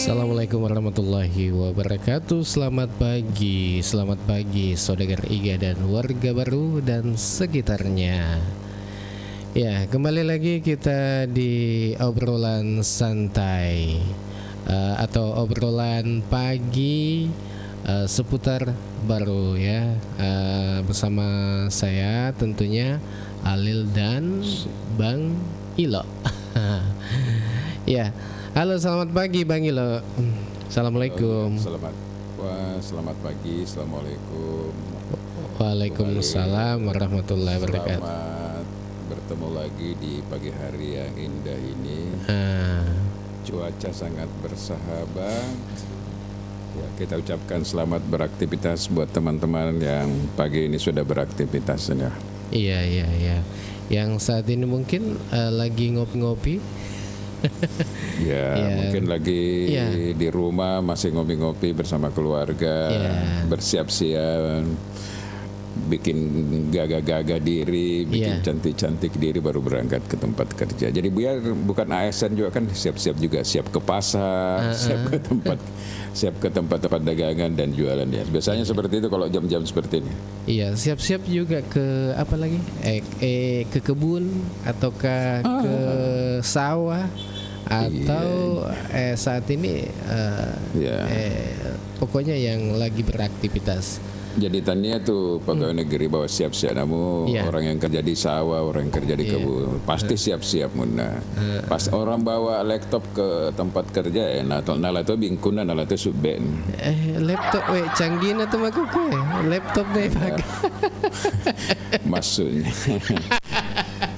Assalamualaikum warahmatullahi wabarakatuh. Selamat pagi saudagar Iga dan warga baru dan sekitarnya. Ya, kembali lagi kita di obrolan santai atau obrolan pagi seputar baru ya, bersama saya tentunya Alil dan Bang Ilo. Ya. Halo, selamat pagi Bang Ilo. Assalamualaikum. Selamat pagi. Assalamualaikum. Waalaikumsalam warahmatullahi wabarakatuh. Selamat bertemu lagi di pagi hari yang indah ini. Cuaca sangat bersahabat. Ya, kita ucapkan selamat beraktivitas buat teman-teman yang pagi ini sudah beraktivitas ya. Iya. Yang saat ini mungkin lagi ngopi-ngopi. Mungkin lagi di rumah masih ngopi-ngopi bersama keluarga, bersiap-siap, bikin gagah-gagah diri, bikin cantik-cantik diri baru berangkat ke tempat kerja. Jadi biar bukan ASN juga kan siap-siap juga, siap ke pasar, siap ke tempat-tempat dagangan dan jualan ya. Biasanya seperti itu kalau jam-jam seperti ini. Iya, siap-siap juga ke apa lagi? Ke kebun ataukah ke sawah atau saat ini pokoknya yang lagi beraktivitas. Jadi tania tuh pegawai negeri bahwa siap-siap namu orang yang kerja di sawah, orang yang kerja di kebun pasti siap-siap muna. Pas orang bawa laptop ke tempat kerja nala tuh bingkuna nala tuh subben. Laptop canggih na tuh maku ko laptop deh pakai. Maksudnya.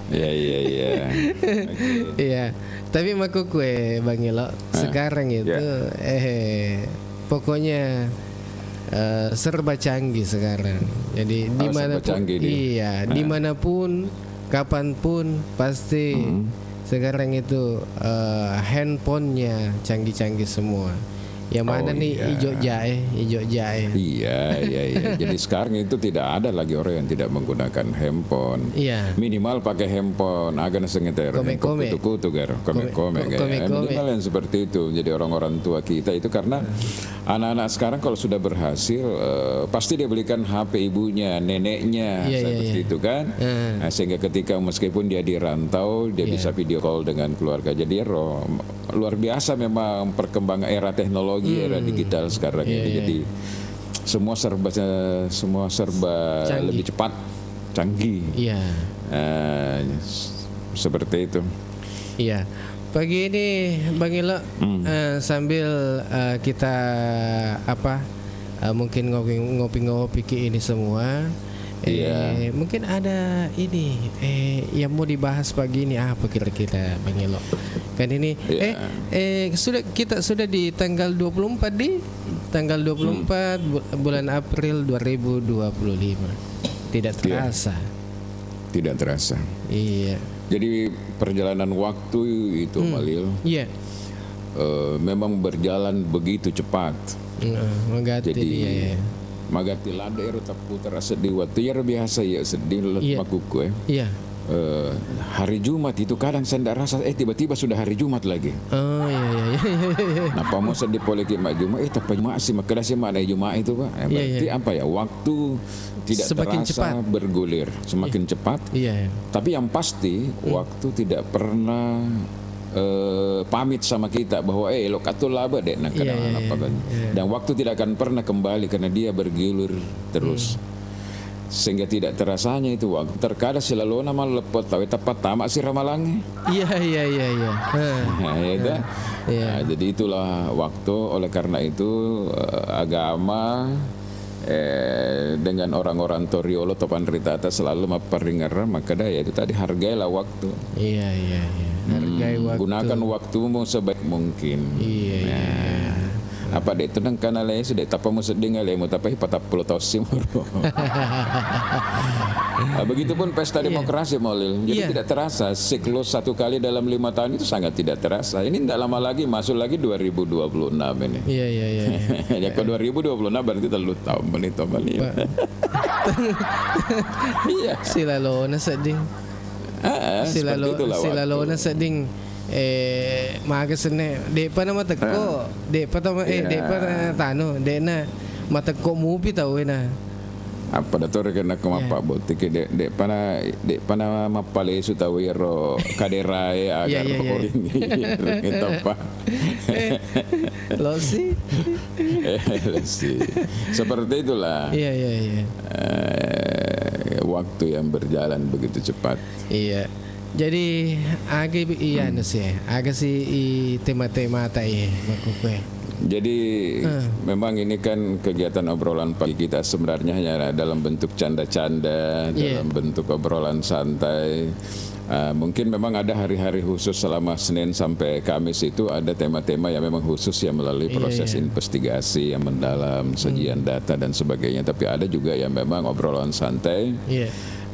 Iya. Iya. Tapi maku kue Bang Ilo sekarang itu pokoknya serba canggih sekarang. Jadi dimanapun, kapanpun pasti sekarang itu handphonenya canggih-canggih semua. Yang mana nih hijau jahe. Iya. Jadi sekarang itu tidak ada lagi orang yang tidak menggunakan handphone. Minimal pakai handphone. Agak sengeter. Kome-kome. Minimal yang seperti itu. Jadi orang-orang tua kita itu karena anak-anak sekarang kalau sudah berhasil pasti dia belikan HP ibunya, neneknya, seperti itu kan. Nah, sehingga ketika meskipun dia di rantau, dia bisa video call dengan keluarga. Jadi luar biasa memang perkembangan era teknologi. Era digital sekarang ini jadi semua serba canggih. Lebih cepat, canggih. Seperti itu. Iya. Pagi ini Bang Ilo sambil kita mungkin ngopi-ngopi ini semua. Mungkin ada ini yang mau dibahas pagi ini apa kira-kira Bang Ilo? Kan ini kita sudah di tanggal 24 bulan April 2025. Tidak terasa. Iya. Jadi perjalanan waktu itu Malil. Iya. Memang berjalan begitu cepat. Jadi magati lada ero taputar sedih waktu ya biasa ya sedih makuku Iya. Hari Jumat itu kadang saya tidak rasa tiba-tiba sudah hari Jumat lagi. Iya. Nah mau sedih poliki mak Jumat tapi masih makadasi mana Jumat itu Pak. Berarti apa ya waktu tidak semakin terasa cepat. Bergulir semakin cepat. Iya. Tapi yang pasti waktu tidak pernah pamit sama kita bahwa lo katul laba dek dan waktu tidak akan pernah kembali karena dia bergilir terus sehingga tidak terasanya itu waktu terkadang selalu nama lepot tapi tepat tamak si ramalangi. Jadi itulah waktu. Oleh karena itu agama dengan orang-orang Toriolo Topan Ritata selalu memperingatkan maka daya itu tadi hargailah waktu. Iya. Hargai waktu. Gunakan waktumu sebaik mungkin. Apa deh tenang kanal sudah tapa sedih ngalemu tapi 40 tahun simur. Begitupun pesta demokrasi Maulil. Jadi tidak terasa siklus satu kali dalam 5 tahun itu sangat tidak terasa. Ini tidak lama lagi masuk lagi 2026 ini. Iya. Ya ke 2026 berarti terlalu tahun menit Maulil. Iya. Sila lo na seding. Sila lo na seding maga sene de pa na matagko de pa tano de na matagko mupi tahu na apa dator kena kemapa botik de pana mapale su tahu ro kaderae agar korin itu apa losi seperti itulah waktu yang berjalan begitu cepat. Iya. Jadi agak sih tema-tema tai makukwe. Jadi memang ini kan kegiatan obrolan pagi kita sebenarnya hanya dalam bentuk canda-canda, dalam bentuk obrolan santai. Mungkin memang ada hari-hari khusus selama Senin sampai Kamis itu ada tema-tema yang memang khusus yang melalui proses investigasi yang mendalam, sajian data dan sebagainya. Tapi ada juga yang memang obrolan santai.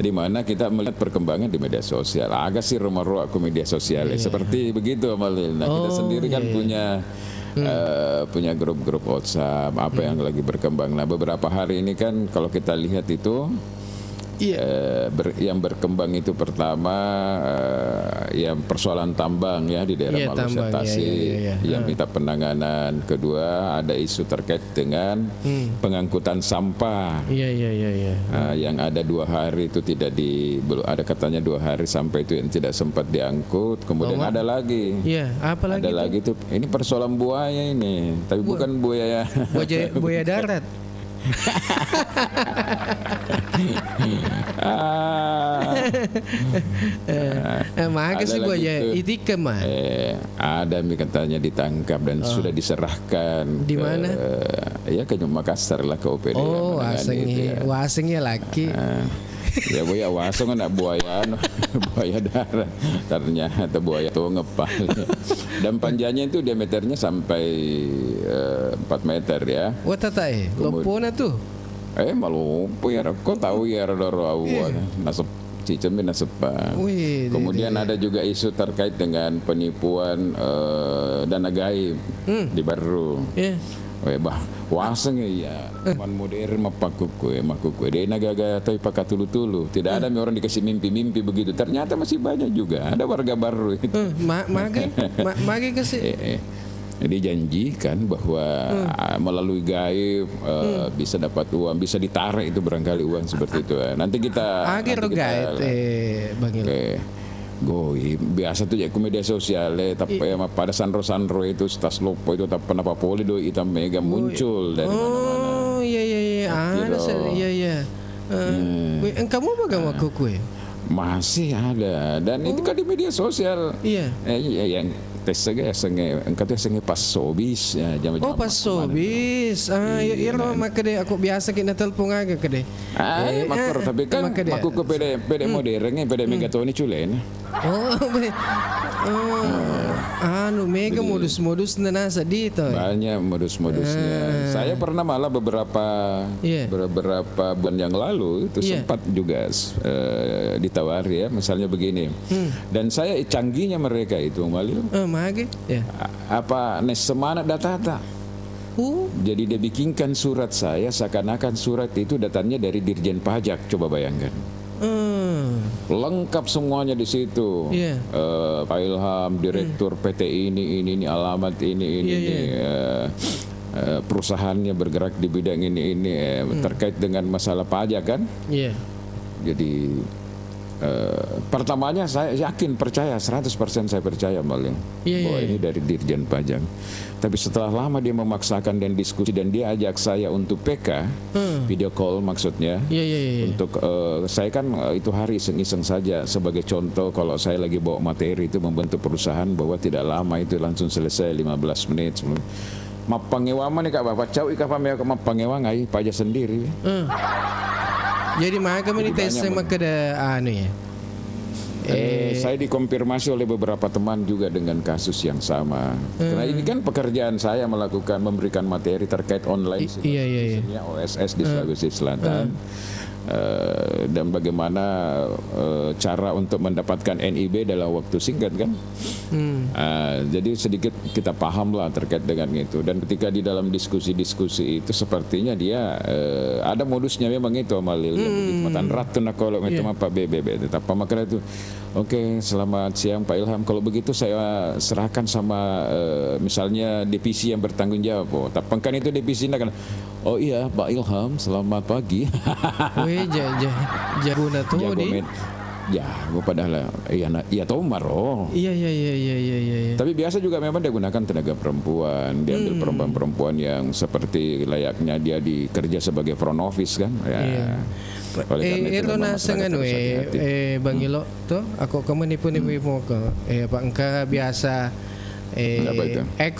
Di mana kita melihat perkembangan di media sosial. Agak sih rumah-rumah aku media sosial seperti begitu Amalil. Nah, kita sendiri kan punya grup-grup WhatsApp apa yang lagi berkembang. Nah, beberapa hari ini kan kalau kita lihat itu yang berkembang itu pertama yang persoalan tambang ya di daerah Malaysia Tasik yang minta penanganan. Kedua ada isu terkait dengan pengangkutan sampah yang ada 2 hari itu belum ada katanya 2 hari sampai itu yang tidak sempat diangkut. Kemudian ada lagi ada lagi itu ini persoalan buaya ini tapi bukan buaya buaya darat. Maka sih buaya itikam mah. Ada katanya ditangkap dan sudah diserahkan. Di mana? Ya ke Makassar lah ke OPD. Oh, wasengnya laki. Ya buaya wasong anak buaya darat ternyata buaya tuh ngepal dan panjangnya itu diameternya sampai 4 meter ya. Watatai lopona tuh malupu ya kau tahu ya doro awan nasep cicemin nasepa. Kemudian ada juga isu terkait dengan penipuan dana gaib di Baru. Waseng ya, man modern mapakukue dia nagaga tapi pakai tulu-tulu. Tidak ada orang dikasih mimpi-mimpi begitu. Ternyata masih banyak juga. Ada warga baru itu. Mage kasih. Dijanjikan bahwa melalui gaib bisa dapat uang, bisa ditarik itu barangkali uang seperti itu. Nanti kita gaib Bang Goib biasa tuh ya ke media sosial tapi ya pada sandro itu tas lopo itu tak pernah poli do hitam mega muncul dari mana-mana. Iya. Kamu bagaimana kue? Masih ada dan itu kan di media sosial. Yang tes engkau pas sobis ya pas sobis iro makade aku biasa kita telepon aga kade makor tapi kan aku ke pede modernnya pede megatoni culen mega modus nasa dito banyak modus-modusnya. Saya pernah malah beberapa bulan yang lalu itu sempat juga ditawari ya misalnya begini dan saya canggihnya mereka itu Malil apa semangat data jadi dia bikinkan surat saya seakan-akan surat itu datanya dari Dirjen Pajak. Coba bayangkan lengkap semuanya di situ. Pak Ilham direktur PT ini alamat ini perusahaannya bergerak di bidang ini terkait dengan masalah pajak kan. Jadi pertamanya saya yakin percaya 100% saya percaya Maling bahwa ini dari Dirjen Pajak. Tapi setelah lama dia memaksakan dan diskusi dan dia ajak saya untuk PK video call maksudnya untuk saya kan itu hari iseng-iseng saja sebagai contoh kalau saya lagi bawa materi itu membentuk perusahaan bahwa tidak lama itu langsung selesai 15 menit. Mapangewama nih Kak Bapak Cau ika pamea mapangewang ai pajak sendiri. Jadi maka kami tes sama kada ya. Saya dikonfirmasi oleh beberapa teman juga dengan kasus yang sama. Karena ini kan pekerjaan saya memberikan materi terkait online. OSS di Sulawesi Selatan. dan bagaimana cara untuk mendapatkan NIB dalam waktu singkat kan. Jadi sedikit kita paham lah terkait dengan itu, dan ketika di dalam diskusi-diskusi itu sepertinya dia ada modusnya memang itu Amalil yang begitu matan ratu nak kalau itu apa BBB tetap makanya itu. Oke, selamat siang Pak Ilham. Kalau begitu saya serahkan sama misalnya divisi yang bertanggung jawab. Tapangkan itu divisi kan. Oh iya Pak Ilham, selamat pagi. Weh, jago na tuh di. Ya, gue padahal iya Tomar Iya. Tapi biasa juga memang dia gunakan tenaga perempuan, diambil perempuan-perempuan yang seperti layaknya dia dikerja sebagai front office kan. Ya. Ilo na sengan Bang Ilo tuh aku kamu nipu mo ke Pak engka biasa ex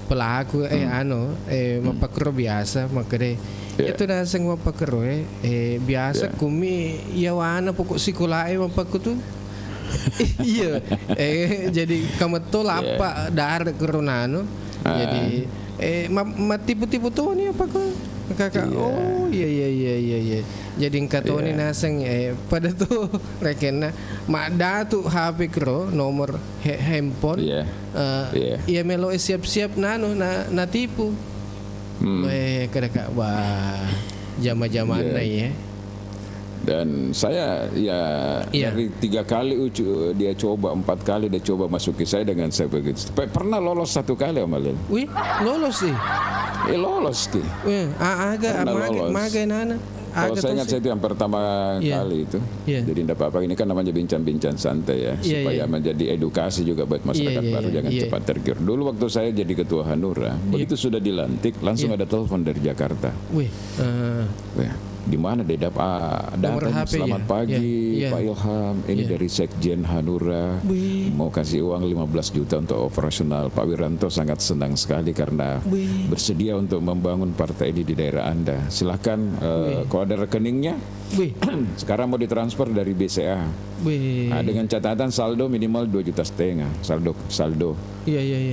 pelaku mapakro biasa makanya itu na seng mapakro biasa kumi yawana pokok sikulae mapakku tuh iya jadi kamu tuh lapa dar kerunano jadi matipu-tipu tuh nih apa kok kakak iya jadi engkatoni naseng pada tuh rekena makda tuh HP kro nomor handphone iya melo siap-siap nano na tipu kadang wah jama-jaman ya. Dan saya dari 3 kali dia coba 4 kali dia coba masuki saya dengan saya begitu. Pernah lolos 1 kali Amalil. Wih, lolos sih. Lolos ki. Agak nana. Kalau saya ingat saya itu yang pertama kali itu. Jadi tidak apa-apa, ini kan namanya bincang-bincang santai ya, supaya menjadi edukasi juga buat masyarakat baru jangan cepat tergiur. Dulu waktu saya jadi ketua Hanura, begitu sudah dilantik langsung ada telepon dari Jakarta. Di mana dia datang selamat pagi Pak Ilham, ini dari Sekjen Hanura mau kasih uang 15 juta untuk operasional. Pak Wiranto sangat senang sekali karena bersedia untuk membangun partai ini di daerah Anda. Silahkan kalau ada rekeningnya sekarang mau ditransfer dari BCA. Dengan catatan saldo minimal 2,5 juta.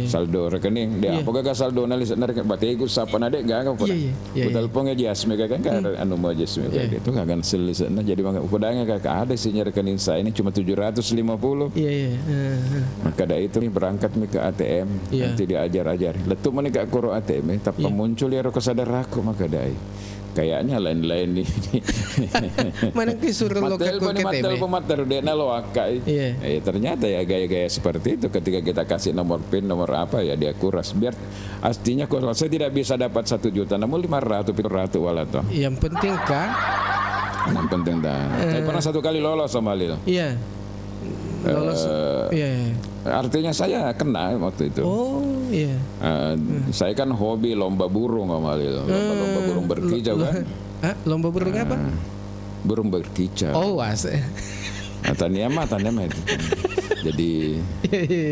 Saldo rekening dia apa gak saldo analis batego sapa nade gak apa telepon aja Jasme kan anu mau Jasme itu gak akan selisana jadi maka udahnya gak ada isinya rekening saya ini cuma 750. Maka dari itu nih berangkat nih ke ATM nanti diajar letup mana gak koro ATM tapi muncul ya roko sadar aku maka dari kayaknya lain-lain nih. Mana kisuruh lo ke KTP. Matel dia nalo akai. Ternyata ya gaya-gaya seperti itu ketika kita kasih nomor PIN nomor apa ya dia kuras biar aslinya kalau saya tidak bisa dapat 1 juta namun 500 wala toh. Yang penting kan? Yang penting dah. Saya pernah 1 kali lolos sama Lil. Iya. Lolos. Artinya saya kena waktu itu. Saya kan hobi lomba burung sama Lil. Lomba burung berkicau kan. Lomba burung apa? Burung berkicau. Oh, asik. Tania itu. Jadi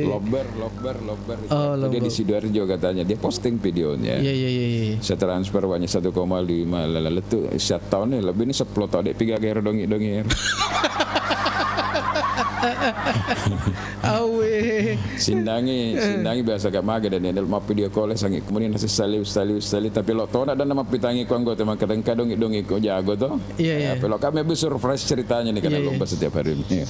lobber itu. Dia di Sidoarjo katanya. Dia posting videonya. Iya. Saya transfer uangnya 1,5 lalu itu 1 tahun lebih ini 10 tahun dek 3 kali dongi. Sindangi biasa gak maga dan ini mau video call sangi kemudian nasi sali tapi lo tau ada nama pitangi ku anggota maka kadang dongi ku jago toh kalau kami lebih surprise ceritanya nih karena lomba setiap hari ini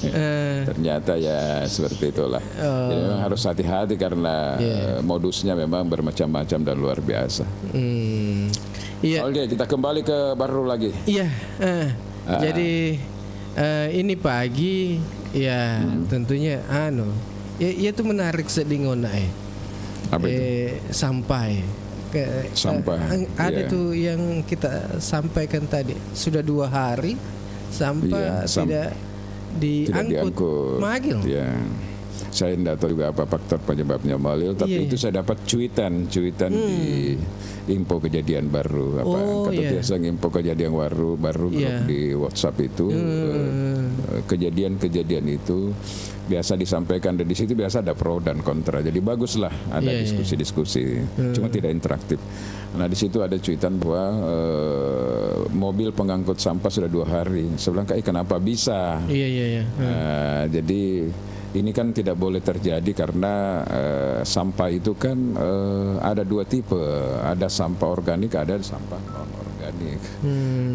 ternyata ya seperti itulah jadi memang harus hati-hati karena modusnya memang bermacam-macam dan luar biasa. Oke, kita kembali ke baru lagi. Jadi ini pagi ya tentunya ya itu menarik sedingon sampai ada tuh yang kita sampaikan tadi sudah 2 hari sampah tidak diangkut Magil. Saya tidak tahu juga apa faktor penyebabnya Malil, tapi itu saya dapat cuitan di info kejadian baru biasa info kejadian baru grup di WhatsApp itu kejadian itu biasa disampaikan dan di situ biasa ada pro dan kontra. Jadi baguslah ada diskusi-diskusi, cuma tidak interaktif. Nah di situ ada cuitan bahwa mobil pengangkut sampah sudah 2 hari. Saya bilang kenapa bisa? Jadi ini kan tidak boleh terjadi karena sampah itu kan ada 2 tipe, ada sampah organik, ada sampah non organik. organik.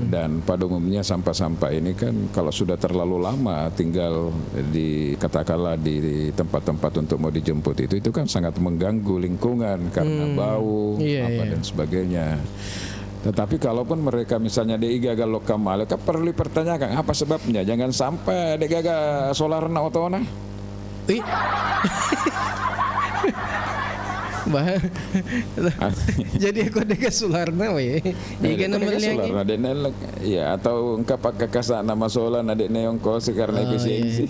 Dan pada umumnya sampah-sampah ini kan kalau sudah terlalu lama tinggal di katakanlah di tempat-tempat untuk mau dijemput itu kan sangat mengganggu lingkungan karena bau dan sebagainya. Tetapi kalaupun mereka misalnya di gagal lokam malaka perlu dipertanyakan apa sebabnya. Jangan sampai di gagal solar na otona. Jadi aku dekat Sularna we. Ikan nama Sularna ya atau engkau pakai kasa nama solar na dek neong kos karena efisiensi.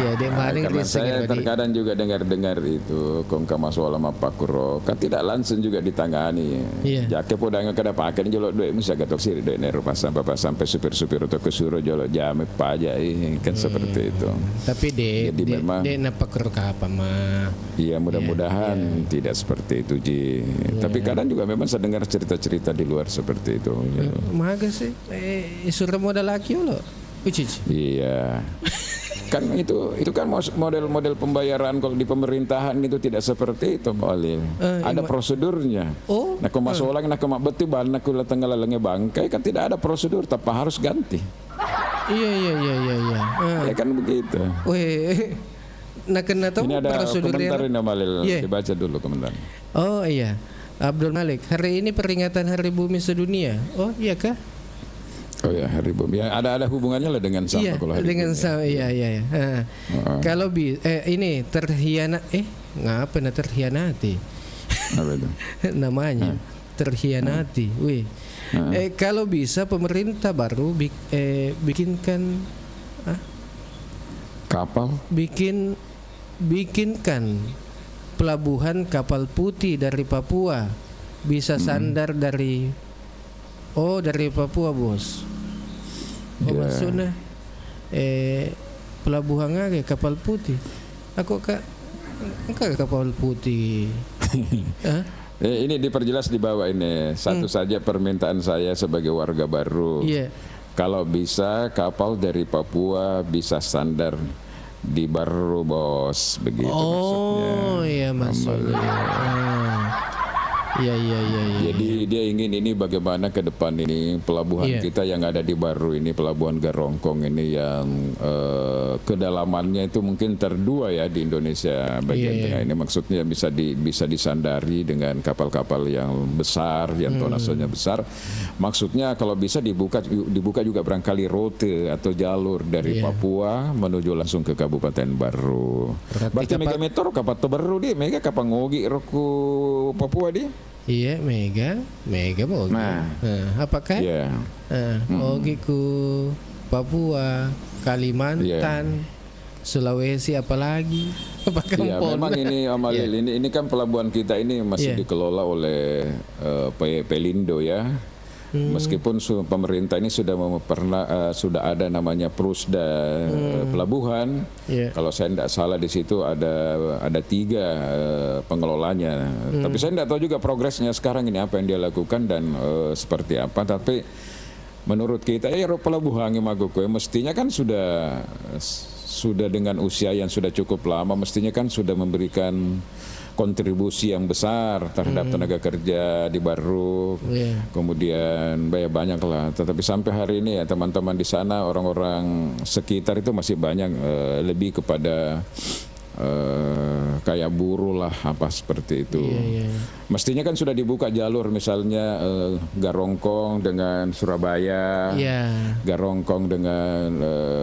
Ya, dia maling karena saya terkadang juga dengar itu kongka masalah mapakuro kan tidak langsung juga ditangani. Jake podang kada pakai jolok duit mesti gatok siri duit ner pas sampai supir-supir atau kesuruh jolok jame pajak kan seperti itu. Tapi dia napakuro ka apa mah. Iya, mudah-mudahan tidak seperti itu Ji. Tapi kadang juga memang saya dengar cerita-cerita di luar seperti itu. Maga sih suruh modal laki lo. Iya. Kan itu kan model pembayaran kalau di pemerintahan itu tidak seperti itu Pak Alil. Ada prosedurnya. Nah kemasolang nak kemak betul nak kula tengah lalangnya bangkai kan tidak ada prosedur tapi harus ganti. Iya. Ya kan begitu. Weh. Nah kena tahu ini ada komentar ini Malil, dibaca dulu komentar. Oh iya, Abdul Malik. Hari ini peringatan Hari Bumi Sedunia. Oh iya kah? Oh ya, Hari Bumi. Ya, ada hubungannya lah dengan sampah kalau hari dengan sampah. Iya. Kalau ini terhianat ngapa na terhianati? Apa itu? Namanya terhianati. Wih. Kalau bisa pemerintah baru bikinkan kapal bikinkan pelabuhan kapal putih dari Papua bisa sandar dari Papua bos. Maksudnya pelabuhan aja kapal putih. Aku kapal putih. Ini diperjelas di bawah ini. Satu saja permintaan saya sebagai warga baru. Kalau bisa kapal dari Papua bisa standar di Baru bos, begitu maksudnya. Oh iya maksudnya. Iya. Jadi dia ingin ini bagaimana ke depan ini pelabuhan kita yang ada di Baru ini, pelabuhan Garongkong ini yang kedalamannya itu mungkin terdua ya di Indonesia bagian tengah ini. Maksudnya bisa disandari dengan kapal-kapal yang besar, yang tonasenya besar. Maksudnya kalau bisa dibuka juga barangkali rute atau jalur dari Papua menuju langsung ke Kabupaten Baru. Berarti megameter kapal Baru dia mega kapal ngogi roku Papua dia. Iya, mega mau. Apakah? Ogi ku Papua, Kalimantan, Sulawesi apalagi? Iya, memang ini Amalil ini kan pelabuhan kita ini masih dikelola oleh Pelindo ya. Meskipun pemerintah ini sudah ada namanya Prusda pelabuhan. Kalau saya tidak salah di situ ada 3 pengelolanya. Tapi saya tidak tahu juga progresnya sekarang ini apa yang dia lakukan dan seperti apa. Tapi menurut kita pelabuhan Maguku mestinya kan sudah dengan usia yang sudah cukup lama, mestinya kan sudah memberikan kontribusi yang besar terhadap tenaga kerja di Baru, kemudian banyak lah. Tetapi sampai hari ini ya teman-teman di sana, orang-orang sekitar itu masih banyak lebih kepada kayak buruh lah apa seperti itu. Mestinya kan sudah dibuka jalur misalnya Garongkong dengan Surabaya, Garongkong dengan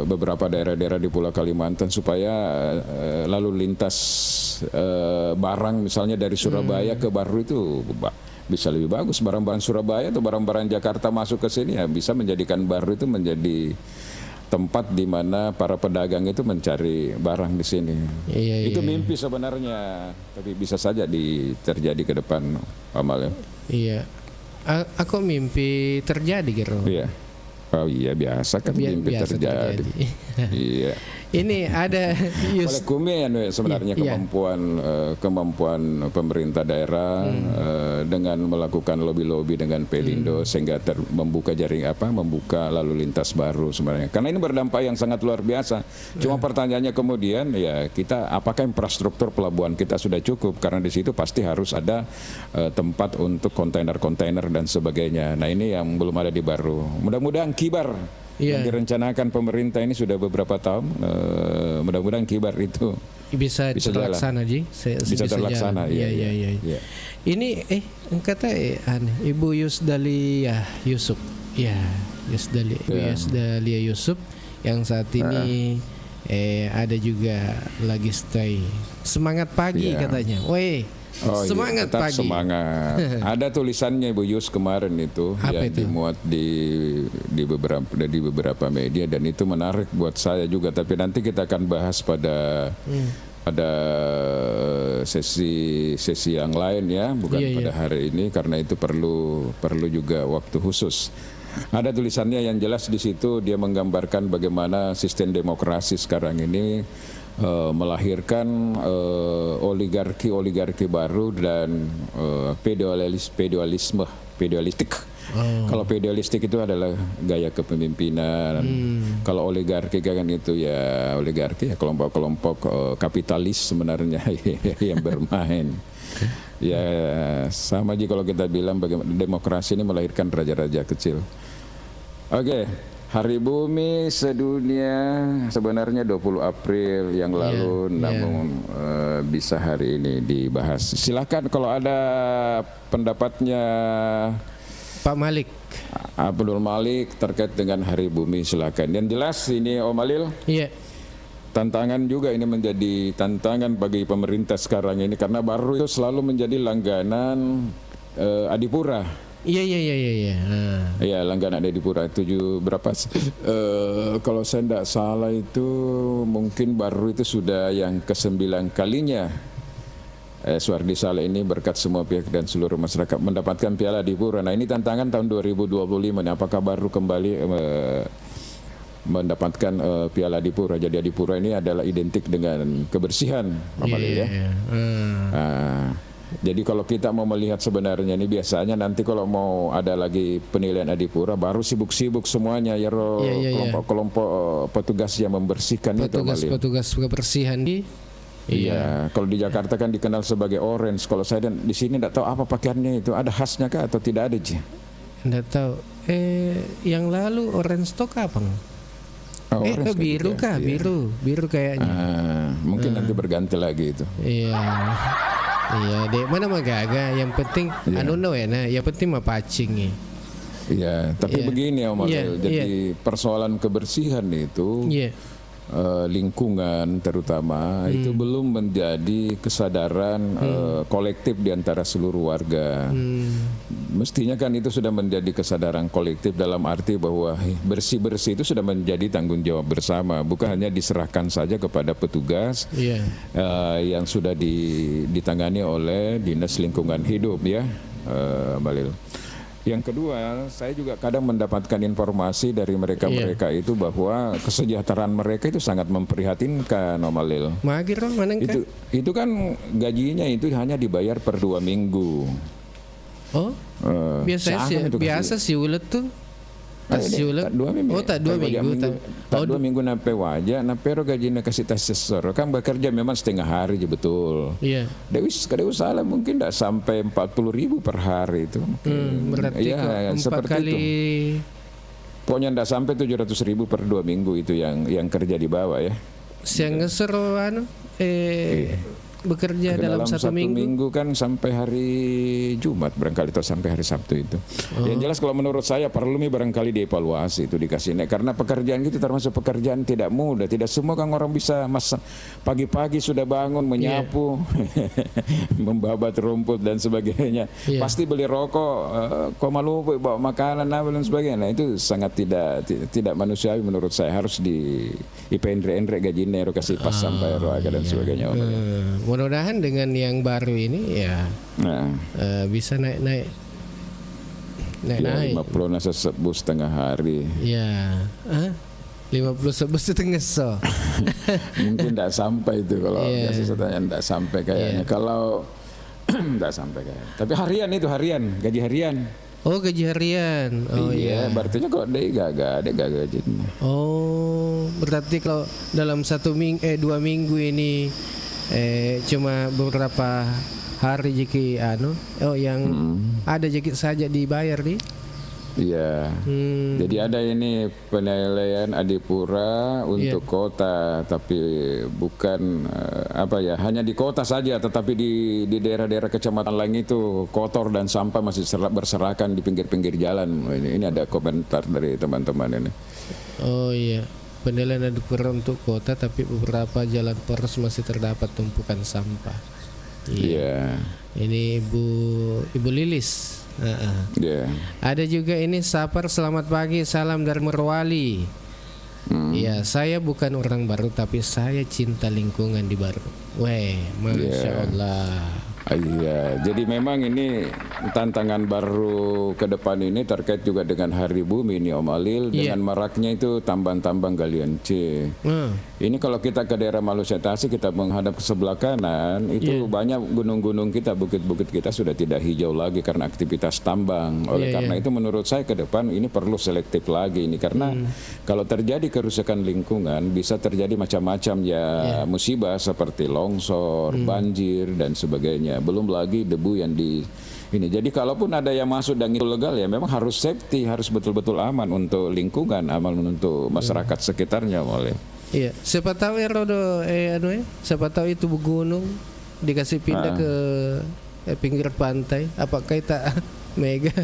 beberapa daerah-daerah di Pulau Kalimantan supaya lalu lintas barang misalnya dari Surabaya ke Baru itu bisa lebih bagus. Barang-barang Surabaya atau barang-barang Jakarta masuk ke sini ya bisa menjadikan Baru itu menjadi tempat di mana para pedagang itu mencari barang di sini. Itu mimpi sebenarnya, tapi bisa saja terjadi ke depan Amal ya. Iya. Aku mimpi terjadi gitu. Iya. Oh iya biasa kan mimpi terjadi. Iya. Ini ada oleh Kumi sebenarnya kemampuan pemerintah daerah dengan melakukan lobby-lobby dengan Pelindo sehingga membuka membuka lalu lintas baru sebenarnya. Karena ini berdampak yang sangat luar biasa. Cuma pertanyaannya kemudian ya kita apakah infrastruktur pelabuhan kita sudah cukup, karena di situ pasti harus ada tempat untuk kontainer-kontainer dan sebagainya. Nah, ini yang belum ada di Baru. Mudah-mudahan kibar yang direncanakan pemerintah ini sudah beberapa tahun, mudah-mudahan kibar itu bisa terlaksana Ji. Bisa terlaksana. Iya. Ini kata Ibu Yusdalia Yusuf. Ya, Yusdalia Yusuf yang saat ini ada juga lagi stay. Semangat pagi katanya. Semangat tetap pagi. Semangat. Ada tulisannya Ibu Yus kemarin itu yang dimuat di beberapa media, dan itu menarik buat saya juga. Tapi nanti kita akan bahas pada sesi yang lain ya, bukan pada hari ini, karena itu perlu juga waktu khusus. Ada tulisannya yang jelas di situ, dia menggambarkan bagaimana sistem demokrasi sekarang ini melahirkan oligarki baru dan feudalistik. Kalau feudalistik itu adalah gaya kepemimpinan. Kalau oligarki kan itu ya oligarki ya kelompok-kelompok kapitalis sebenarnya yang bermain. Ya sama aja kalau kita bilang bagaimana demokrasi ini melahirkan raja-raja kecil. Oke. Hari Bumi Sedunia sebenarnya 20 April yang lalu, namun bisa hari ini dibahas. Silakan kalau ada pendapatnya Pak Malik. Abdul Malik terkait dengan Hari Bumi, silakan. Yang jelas ini Om Alil. Iya. Tantangan juga ini menjadi tantangan bagi pemerintah sekarang ini, karena Baru itu selalu menjadi langganan Adipura. Iya. Iya, langganan Adipura itu berapa? Kalau saya tidak salah itu mungkin Baru itu sudah yang ke-9 kalinya. Suhardi Saleh ini berkat semua pihak dan seluruh masyarakat mendapatkan Piala Adipura. Nah, ini tantangan tahun 2025 nih, apakah Baru kembali mendapatkan Piala Adipura. Jadi Adipura ini adalah identik dengan kebersihan, ya. Jadi kalau kita mau melihat sebenarnya ini biasanya nanti kalau mau ada lagi penilaian Adipura Baru sibuk-sibuk semuanya ya kelompok-kelompok petugas yang membersihkan petugas kebersihan di. Iya, kalau di Jakarta kan dikenal sebagai orange. Kalau saya di sini tidak tahu apa pakaiannya itu, ada khasnya kah atau tidak ada Ji? Tidak tahu. Yang lalu orange itu kapan? Biru kah? Biru kayaknya. Mungkin nanti berganti lagi itu. Iya, dek mana mah gaga. Yang penting yang penting mah pacing. Iya, tapi begini Om Alil. Jadi persoalan kebersihan itu lingkungan terutama itu belum menjadi kesadaran kolektif di antara seluruh warga. Mestinya kan itu sudah menjadi kesadaran kolektif dalam arti bahwa bersih-bersih itu sudah menjadi tanggung jawab bersama, bukan hanya diserahkan saja kepada petugas yang sudah ditangani oleh Dinas Lingkungan Hidup ya, Balil. Yang kedua, saya juga kadang mendapatkan informasi dari mereka itu bahwa kesejahteraan mereka itu sangat memprihatinkan, Om Alil. Itu kan gajinya itu hanya dibayar per 2 minggu. Biasa sih ulet tuh. Tak 2 minggu. Tak 2 minggu. Tak 2 minggu nape wajah, nape gajinya kasih tas sesor. Kan bekerja memang setengah hari aja betul. Iya. Kadang salah mungkin tidak sampai 40.000 per hari itu. Berarti 4 kali. Itu. Pokoknya tidak sampai 700.000 per 2 minggu itu yang kerja di bawah ya. Siang ngeser bekerja dalam satu minggu kan sampai hari Jumat barangkali atau sampai hari Sabtu itu. Yang jelas kalau menurut saya perlu barangkali dievaluasi itu dikasih karena pekerjaan itu termasuk pekerjaan tidak mudah. Tidak semua kan orang bisa pagi-pagi sudah bangun menyapu, membabat rumput dan sebagainya. Pasti beli rokok, malu bawa makanan dan sebagainya. Nah, itu sangat tidak manusiawi menurut saya. Harus di endre gajinya kasih pas sampai roaga dan sebagainya. Mudah-mudahan dengan yang baru ini bisa naik. 50 nasa setengah hari. Ya. 50 setengah. Mungkin tidak sampai itu kalau biasa saya tidak sampai kayaknya. Kalau tidak sampai kayaknya. Tapi harian itu gaji harian. Oh, gaji harian. Oh iya. Berarti kok gak ada gajinya. Oh, berarti kalau dalam 2 minggu ini cuma beberapa hari jeki yang ada jeki saja dibayar nih. Iya. Jadi ada ini penilaian Adipura untuk kota, tapi bukan hanya di kota saja, tetapi di daerah-daerah kecamatan lain itu kotor dan sampah masih berserakan di pinggir-pinggir jalan. Ini ada komentar dari teman-teman ini. Oh iya. Penilaian Adipura untuk kota, tapi beberapa jalan poros masih terdapat tumpukan sampah. Iya. Ini Ibu Lilis. Ada juga ini Sapar, selamat pagi, salam dari Merwali. Ya, saya bukan orang baru tapi saya cinta lingkungan di Baru. Weh, Masya Allah. Iya, jadi memang ini tantangan baru ke depan ini terkait juga dengan Hari Bumi ini Om Alil, dengan maraknya itu tambang-tambang galian C. Ini kalau kita ke daerah Malusia Tasik, kita menghadap ke sebelah kanan, itu banyak gunung-gunung kita, bukit-bukit kita sudah tidak hijau lagi karena aktivitas tambang. Oleh karena itu menurut saya ke depan ini perlu selektif lagi ini, karena kalau terjadi kerusakan lingkungan bisa terjadi macam-macam musibah seperti longsor, banjir dan sebagainya. Belum lagi debu yang di ini. Jadi kalaupun ada yang masuk dan itu legal, ya memang harus safety, harus betul-betul aman untuk lingkungan, aman untuk masyarakat sekitarnya. Iya, siapa tahu siapa tahu itu gunung dikasih pindah ke pinggir pantai. Apakah kita mega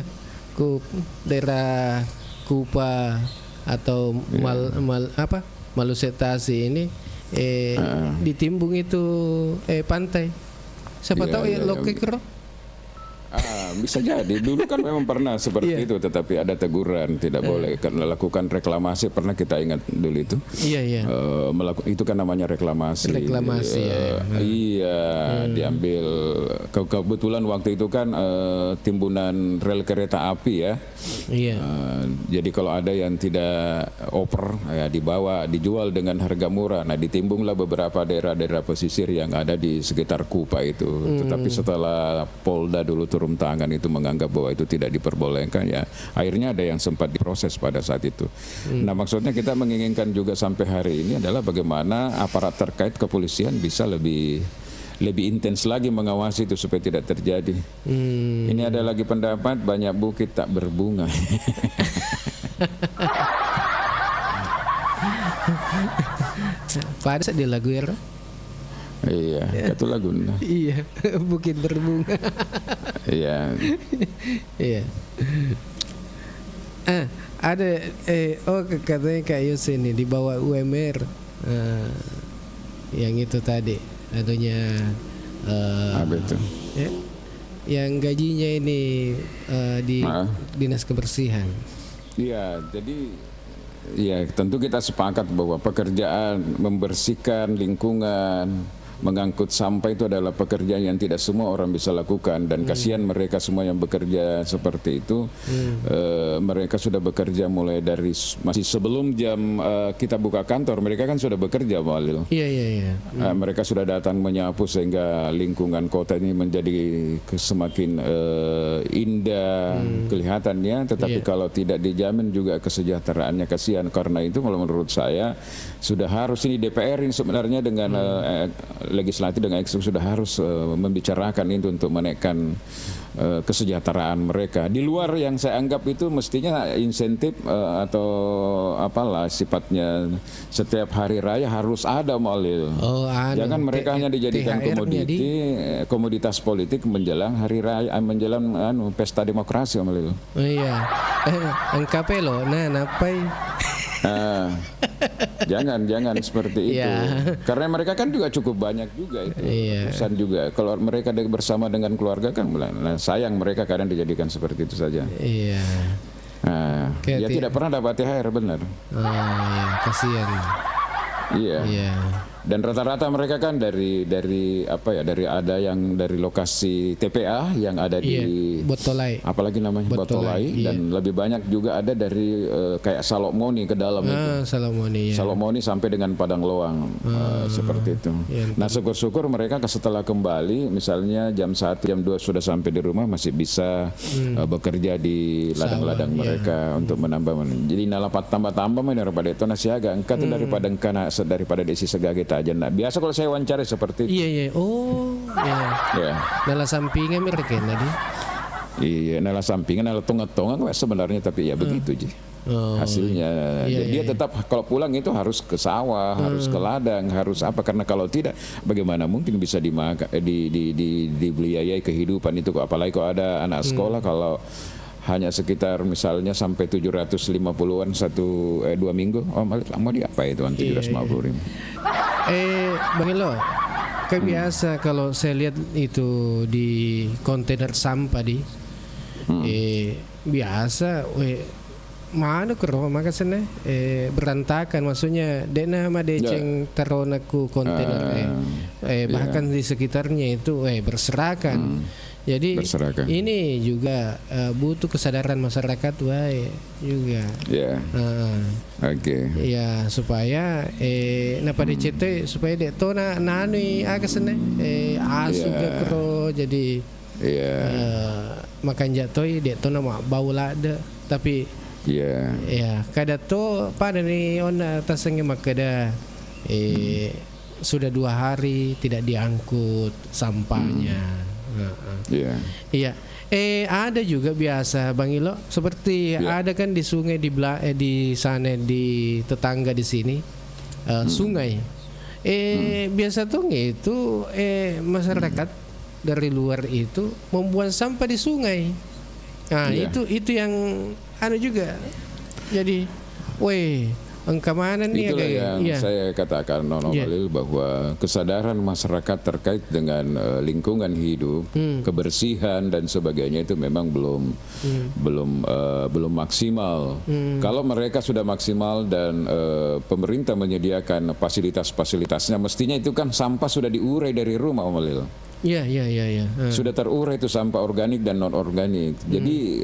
ke daerah Kupa atau Malusia Tasik ini ditimbung itu pantai. Siapa tahu Lokikro. Bisa jadi. Dulu kan memang pernah seperti itu, tetapi ada teguran tidak boleh karena lakukan reklamasi. Pernah kita ingat dulu itu. Iya. Itu kan namanya reklamasi. Diambil. Kebetulan waktu itu kan timbunan rel kereta api ya. Iya. Jadi kalau ada yang tidak oper, dibawa, dijual dengan harga murah. Nah, ditimbunglah beberapa daerah-daerah pesisir yang ada di sekitar Kupa itu. Tetapi setelah Polda dulu turun tangan itu menganggap bahwa itu tidak diperbolehkan, ya akhirnya ada yang sempat diproses pada saat itu. Nah, maksudnya kita menginginkan juga sampai hari ini adalah bagaimana aparat terkait kepolisian bisa lebih intens lagi mengawasi itu supaya tidak terjadi. Ini ada lagi pendapat banyak bukit tak berbunga. Pada di lagu ya. Iya, satu lagu. Iya, bukit berbunga. Iya. Ada katanya Kak Yus ini di bawah UMR yang itu tadi adanya apa itu? Yang gajinya ini di Dinas Kebersihan. Iya, jadi tentu kita sepakat bahwa pekerjaan membersihkan lingkungan, mengangkut sampah itu adalah pekerjaan yang tidak semua orang bisa lakukan, dan kasihan mereka semua yang bekerja seperti itu. Mereka sudah bekerja mulai dari masih sebelum jam kita buka kantor, mereka kan sudah bekerja, Pak Alil. Iya. Mereka sudah datang menyapu sehingga lingkungan kota ini menjadi semakin indah kelihatannya, tetapi kalau tidak dijamin juga kesejahteraannya, kasihan. Karena itu kalau menurut saya sudah harus ini DPR ini sebenarnya dengan legislatif dengan eksekutif sudah harus membicarakan itu untuk menaikkan kesejahteraan mereka. Di luar yang saya anggap itu mestinya insentif atau apalah sifatnya setiap hari raya harus ada, Malil. Jangan mereka hanya dijadikan komoditas politik menjelang hari raya, menjelang pesta demokrasi, Malil. Iya. NKP loh. Napai. Jangan seperti itu. Karena mereka kan juga cukup banyak juga itu. Urusan juga. Kalau mereka bersama dengan keluarga kan sayang mereka kadang dijadikan seperti itu saja. Iya. Dia tidak pernah dapat THR, benar. Kasihan. Iya. Dan rata-rata mereka kan dari apa ya, dari ada yang dari lokasi TPA yang ada di Botolai, apalagi namanya Botolai, dan lebih banyak juga ada dari kayak Salomoni ke dalam itu. Salomoni sampai dengan Padang Loang, seperti itu. Nah, syukur-syukur mereka setelah kembali misalnya jam 1, jam 2 sudah sampai di rumah masih bisa bekerja di ladang-ladang mereka untuk menambah. Jadi nalapat tambah-tambah daripada itu nasiaga engkau tuh daripada desi segage aja. Nah, biasa kalau saya wawancara seperti itu. Iya. Oh, iya. Nala sampingan mereka tadi. Iya, nala sampingan, nala tonga-tonga sebenarnya, tapi ya begitu Ji. Hasilnya. Jadi dia tetap kalau pulang itu harus ke sawah, harus ke ladang, harus apa, karena kalau tidak bagaimana mungkin bisa dibiayai kehidupan itu, apalagi kalau ada anak sekolah kalau hanya sekitar misalnya sampai 750-an 2 minggu. Oh, mau diapa itu 750 ribu. Bang Elo, kayak biasa kalau saya lihat itu di kontainer sampah biasa mana ke rumah makasane berantakan, maksudnya dek nama deceng taronaku kontainer bahkan di sekitarnya itu berserakan. Jadi ini juga butuh kesadaran masyarakat juga. Ya supaya napa DCT supaya dek tona nani akasane asuga kro jadi makan jatoi dek tona mak bau lada tapi ya kada to pada ni ona tasenge makada sudah 2 hari tidak diangkut sampahnya. Iya. Ada juga biasa Bang Ilo seperti ada kan di sungai di sana di tetangga di sini sungai. Biasa tuh itu masyarakat dari luar itu membuang sampah di sungai. Nah, itu yang ada juga. Jadi, engkau mana nih? Itulah yang saya katakan Khalil, bahwa kesadaran masyarakat terkait dengan lingkungan hidup, kebersihan dan sebagainya itu memang belum maksimal. Kalau mereka sudah maksimal dan pemerintah menyediakan fasilitas-fasilitasnya, mestinya itu kan sampah sudah diurai dari rumah Khalil. Iya. Sudah terurai itu sampah organik dan non organik. Jadi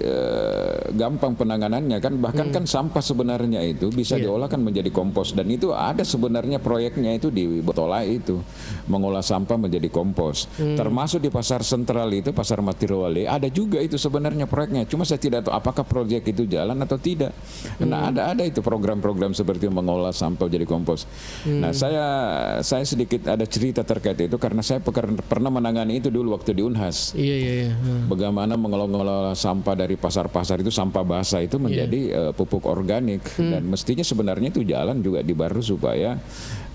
gampang penanganannya kan, bahkan kan sampah sebenarnya itu bisa diolah kan menjadi kompos, dan itu ada sebenarnya proyeknya itu di Botolai itu mengolah sampah menjadi kompos. Termasuk di pasar sentral itu, pasar Matirowale ada juga itu sebenarnya proyeknya. Cuma saya tidak tahu apakah proyek itu jalan atau tidak. Nah, ada itu program-program seperti mengolah sampah jadi kompos. Nah, saya sedikit ada cerita terkait itu karena saya pernah menangani itu dulu waktu di Unhas. Iya. Bagaimana mengelola sampah dari pasar-pasar itu, sampah basah itu menjadi pupuk organik, dan mestinya sebenarnya itu jalan juga di Baru supaya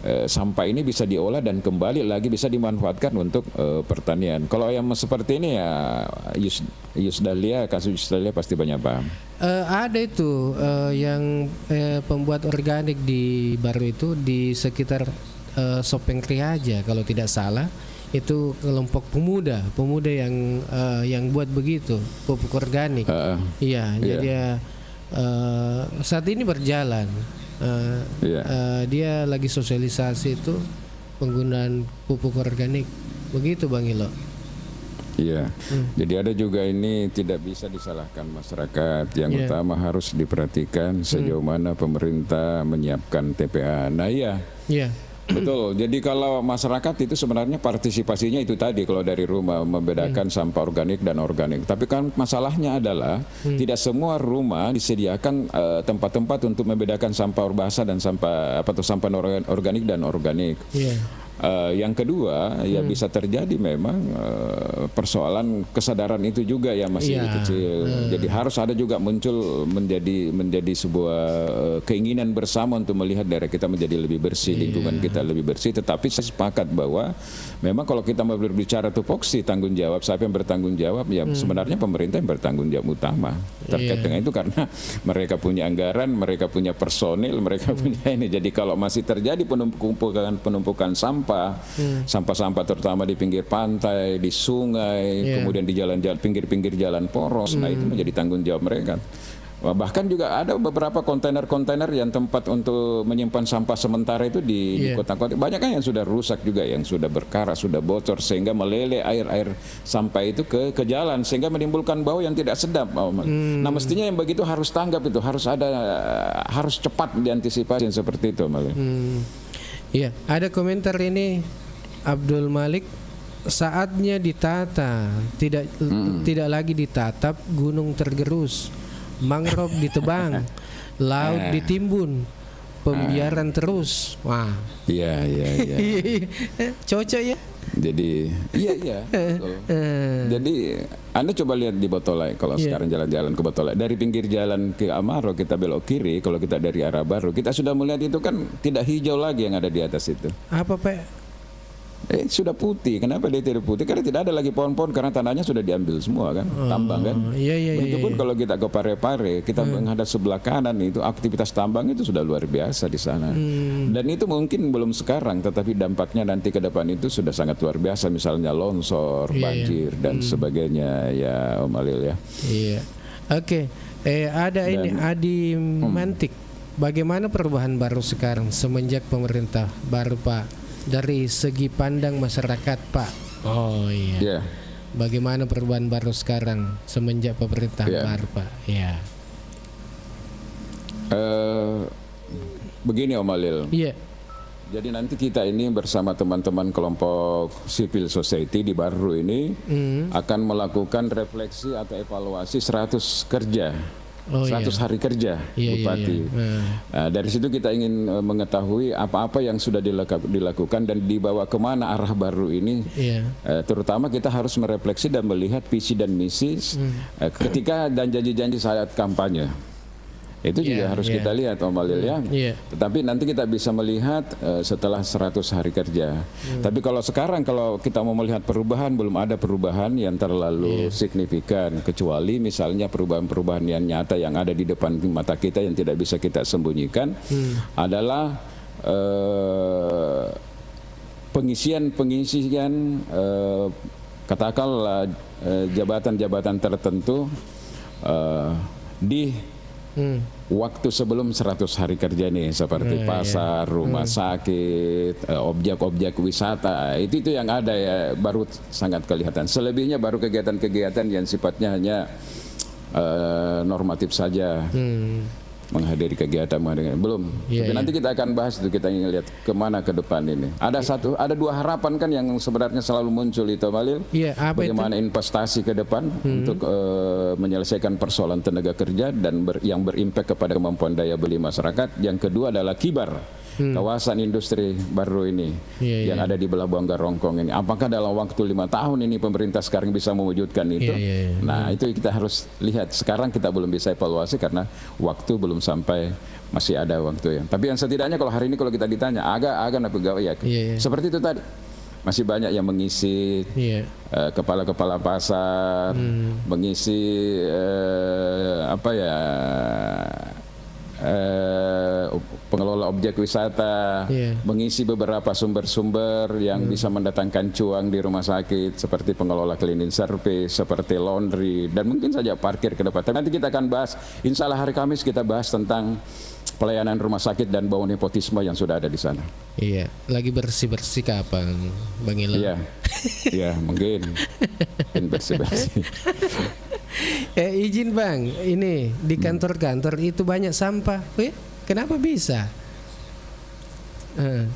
sampah ini bisa diolah dan kembali lagi bisa dimanfaatkan untuk pertanian. Kalau yang seperti ini ya kasus Yusdalia pasti banyak paham. Ada itu yang pembuat organik di Baru itu di sekitar Sopeng Kriaja kalau tidak salah. Itu kelompok pemuda yang buat begitu pupuk organik. Jadi saat ini berjalan. Dia lagi sosialisasi itu penggunaan pupuk organik. Begitu Bang Ilo. Iya. Jadi ada juga ini tidak bisa disalahkan masyarakat. Yang utama harus diperhatikan sejauh mana pemerintah menyiapkan TPA. Nah, betul. Jadi kalau masyarakat itu sebenarnya partisipasinya itu tadi kalau dari rumah membedakan sampah organik dan organik. Tapi kan masalahnya adalah tidak semua rumah disediakan tempat-tempat untuk membedakan sampah basah dan sampah organik dan organik. Yang kedua bisa terjadi memang persoalan kesadaran itu juga yang masih kecil. Jadi harus ada juga muncul menjadi sebuah keinginan bersama untuk melihat daerah kita menjadi lebih bersih, lingkungan kita lebih bersih. Tetapi saya sepakat bahwa memang kalau kita mau berbicara tupoksi tanggung jawab, siapa yang bertanggung jawab, ya sebenarnya pemerintah yang bertanggung jawab utama terkait dengan itu, karena mereka punya anggaran, mereka punya personil, mereka punya ini. Jadi kalau masih terjadi penumpukan sampah-sampah terutama di pinggir pantai, di sungai, kemudian di jalan-jalan pinggir-pinggir jalan poros, nah itu menjadi tanggung jawab mereka. Bahkan juga ada beberapa kontainer-kontainer yang tempat untuk menyimpan sampah sementara itu di kota-kota. Banyak kan yang sudah rusak juga, yang sudah berkarat, sudah bocor sehingga meleleh air sampah itu ke jalan sehingga menimbulkan bau yang tidak sedap. Nah, mestinya yang begitu harus tanggap itu, harus cepat diantisipasi seperti itu, Iya, ada komentar ini Abdul Malik, saatnya ditata, tidak lagi ditatap, gunung tergerus, mangrove ditebang, laut ditimbun, pembiaran terus. Wah. Iya. Cocok ya. Jadi iya. Betul. Jadi Anda coba lihat di Botolai kalau sekarang jalan-jalan ke Botolai, dari pinggir jalan ke Amaro kita belok kiri, kalau kita dari arah baru kita sudah melihat itu kan tidak hijau lagi yang ada di atas itu. Apa, Pak? Sudah putih. Kenapa dia tidak putih? Karena tidak ada lagi pohon-pohon, karena tanahnya sudah diambil semua kan, tambang kan. Iya. Begitupun kalau kita ke Parepare, kita menghadap sebelah kanan itu aktivitas tambang itu sudah luar biasa di sana. Dan itu mungkin belum sekarang, tetapi dampaknya nanti ke depan itu sudah sangat luar biasa. Misalnya longsor, banjir dan sebagainya ya, Om Alil ya. Iya. Oke. Ada ini Adi Mantik. Bagaimana perubahan baru sekarang semenjak pemerintah baru, Pak? Dari segi pandang masyarakat, Pak. Oh iya. Bagaimana perubahan baru sekarang semenjak pemerintah baru, Pak? Ya. Begini Om Alil. Iya. Jadi nanti kita ini bersama teman-teman kelompok civil society di Baru ini akan melakukan refleksi atau evaluasi 100 kerja. 100 hari kerja Bupati. Nah, dari situ kita ingin mengetahui apa-apa yang sudah dilakukan dan dibawa kemana arah Baru ini. Terutama kita harus merefleksi dan melihat visi dan misi ketika dan janji-janji saat kampanye. Itu juga harus kita lihat Om Alil ya. Tetapi nanti kita bisa melihat setelah 100 hari kerja. Tapi kalau sekarang kalau kita mau melihat perubahan, belum ada perubahan yang terlalu signifikan, kecuali misalnya perubahan-perubahan yang nyata yang ada di depan mata kita yang tidak bisa kita sembunyikan adalah pengisian katakanlah jabatan-jabatan tertentu di waktu sebelum 100 hari kerja nih, seperti pasar, rumah sakit, objek-objek wisata, itu yang ada ya, baru sangat kelihatan. Selebihnya baru kegiatan-kegiatan yang sifatnya hanya normatif saja. Menghadiri kegiatan belum. Tapi nanti kita akan bahas itu, kita ingin lihat kemana ke depan ini. Ada dua harapan kan yang sebenarnya selalu muncul itu, Malil. Bagaimana investasi ke depan untuk menyelesaikan persoalan tenaga kerja dan yang berimpact kepada kemampuan daya beli masyarakat. Yang kedua adalah kibar kawasan industri baru ini yang ada di Belabuangga Rongkong ini. Apakah dalam waktu 5 tahun ini pemerintah sekarang bisa mewujudkan itu? Nah, itu kita harus lihat. Sekarang kita belum bisa evaluasi karena waktu belum sampai, masih ada waktu ya. Tapi yang setidaknya kalau hari ini kalau kita ditanya agak pegawai ya. Seperti itu tadi. Masih banyak yang mengisi kepala-kepala pasar, mengisi pengelola objek wisata, mengisi beberapa sumber-sumber yang bisa mendatangkan cuan di rumah sakit, seperti pengelola cleaning service, seperti laundry, dan mungkin saja parkir ke depan. Tapi nanti kita akan bahas, insya Allah hari Kamis kita bahas tentang pelayanan rumah sakit dan bau nepotisme yang sudah ada di sana. Iya, lagi bersih-bersih kapan, Bang Ilham? Iya, mungkin bersih-bersih. Izin Bang, ini di kantor-kantor itu banyak sampah. Kenapa bisa?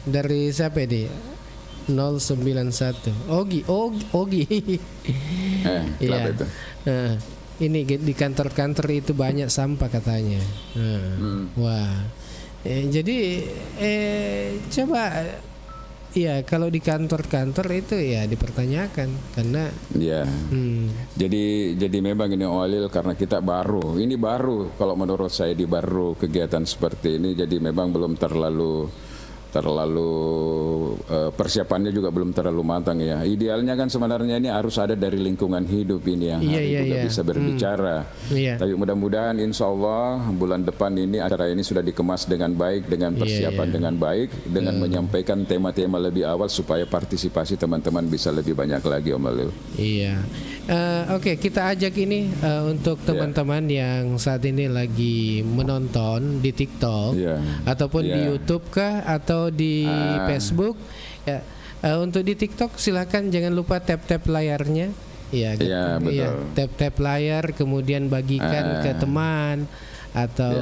Dari siapa dia? 091 Ogi. Kenapa itu? Ini di kantor-kantor itu banyak sampah katanya. Wah. Jadi coba ya kalau di kantor-kantor itu ya dipertanyakan karena jadi memang ini Walil, karena kita ini baru kalau menurut saya di Baru kegiatan seperti ini, jadi memang belum terlalu terlalu persiapannya juga belum terlalu matang ya. Idealnya kan sebenarnya ini harus ada dari lingkungan hidup ini yang juga bisa berbicara. Tapi mudah-mudahan insya Allah bulan depan ini acara ini sudah dikemas dengan baik, dengan persiapan dengan baik, dengan menyampaikan tema-tema lebih awal supaya partisipasi teman-teman bisa lebih banyak lagi, Om Alil. Iya. Oke, kita ajak ini untuk teman-teman yang saat ini lagi menonton di TikTok ataupun di YouTube kah atau di Facebook. Ya, untuk di TikTok silakan jangan lupa tap-tap layarnya. Ya, betul. Tap-tap layar, kemudian bagikan ke teman atau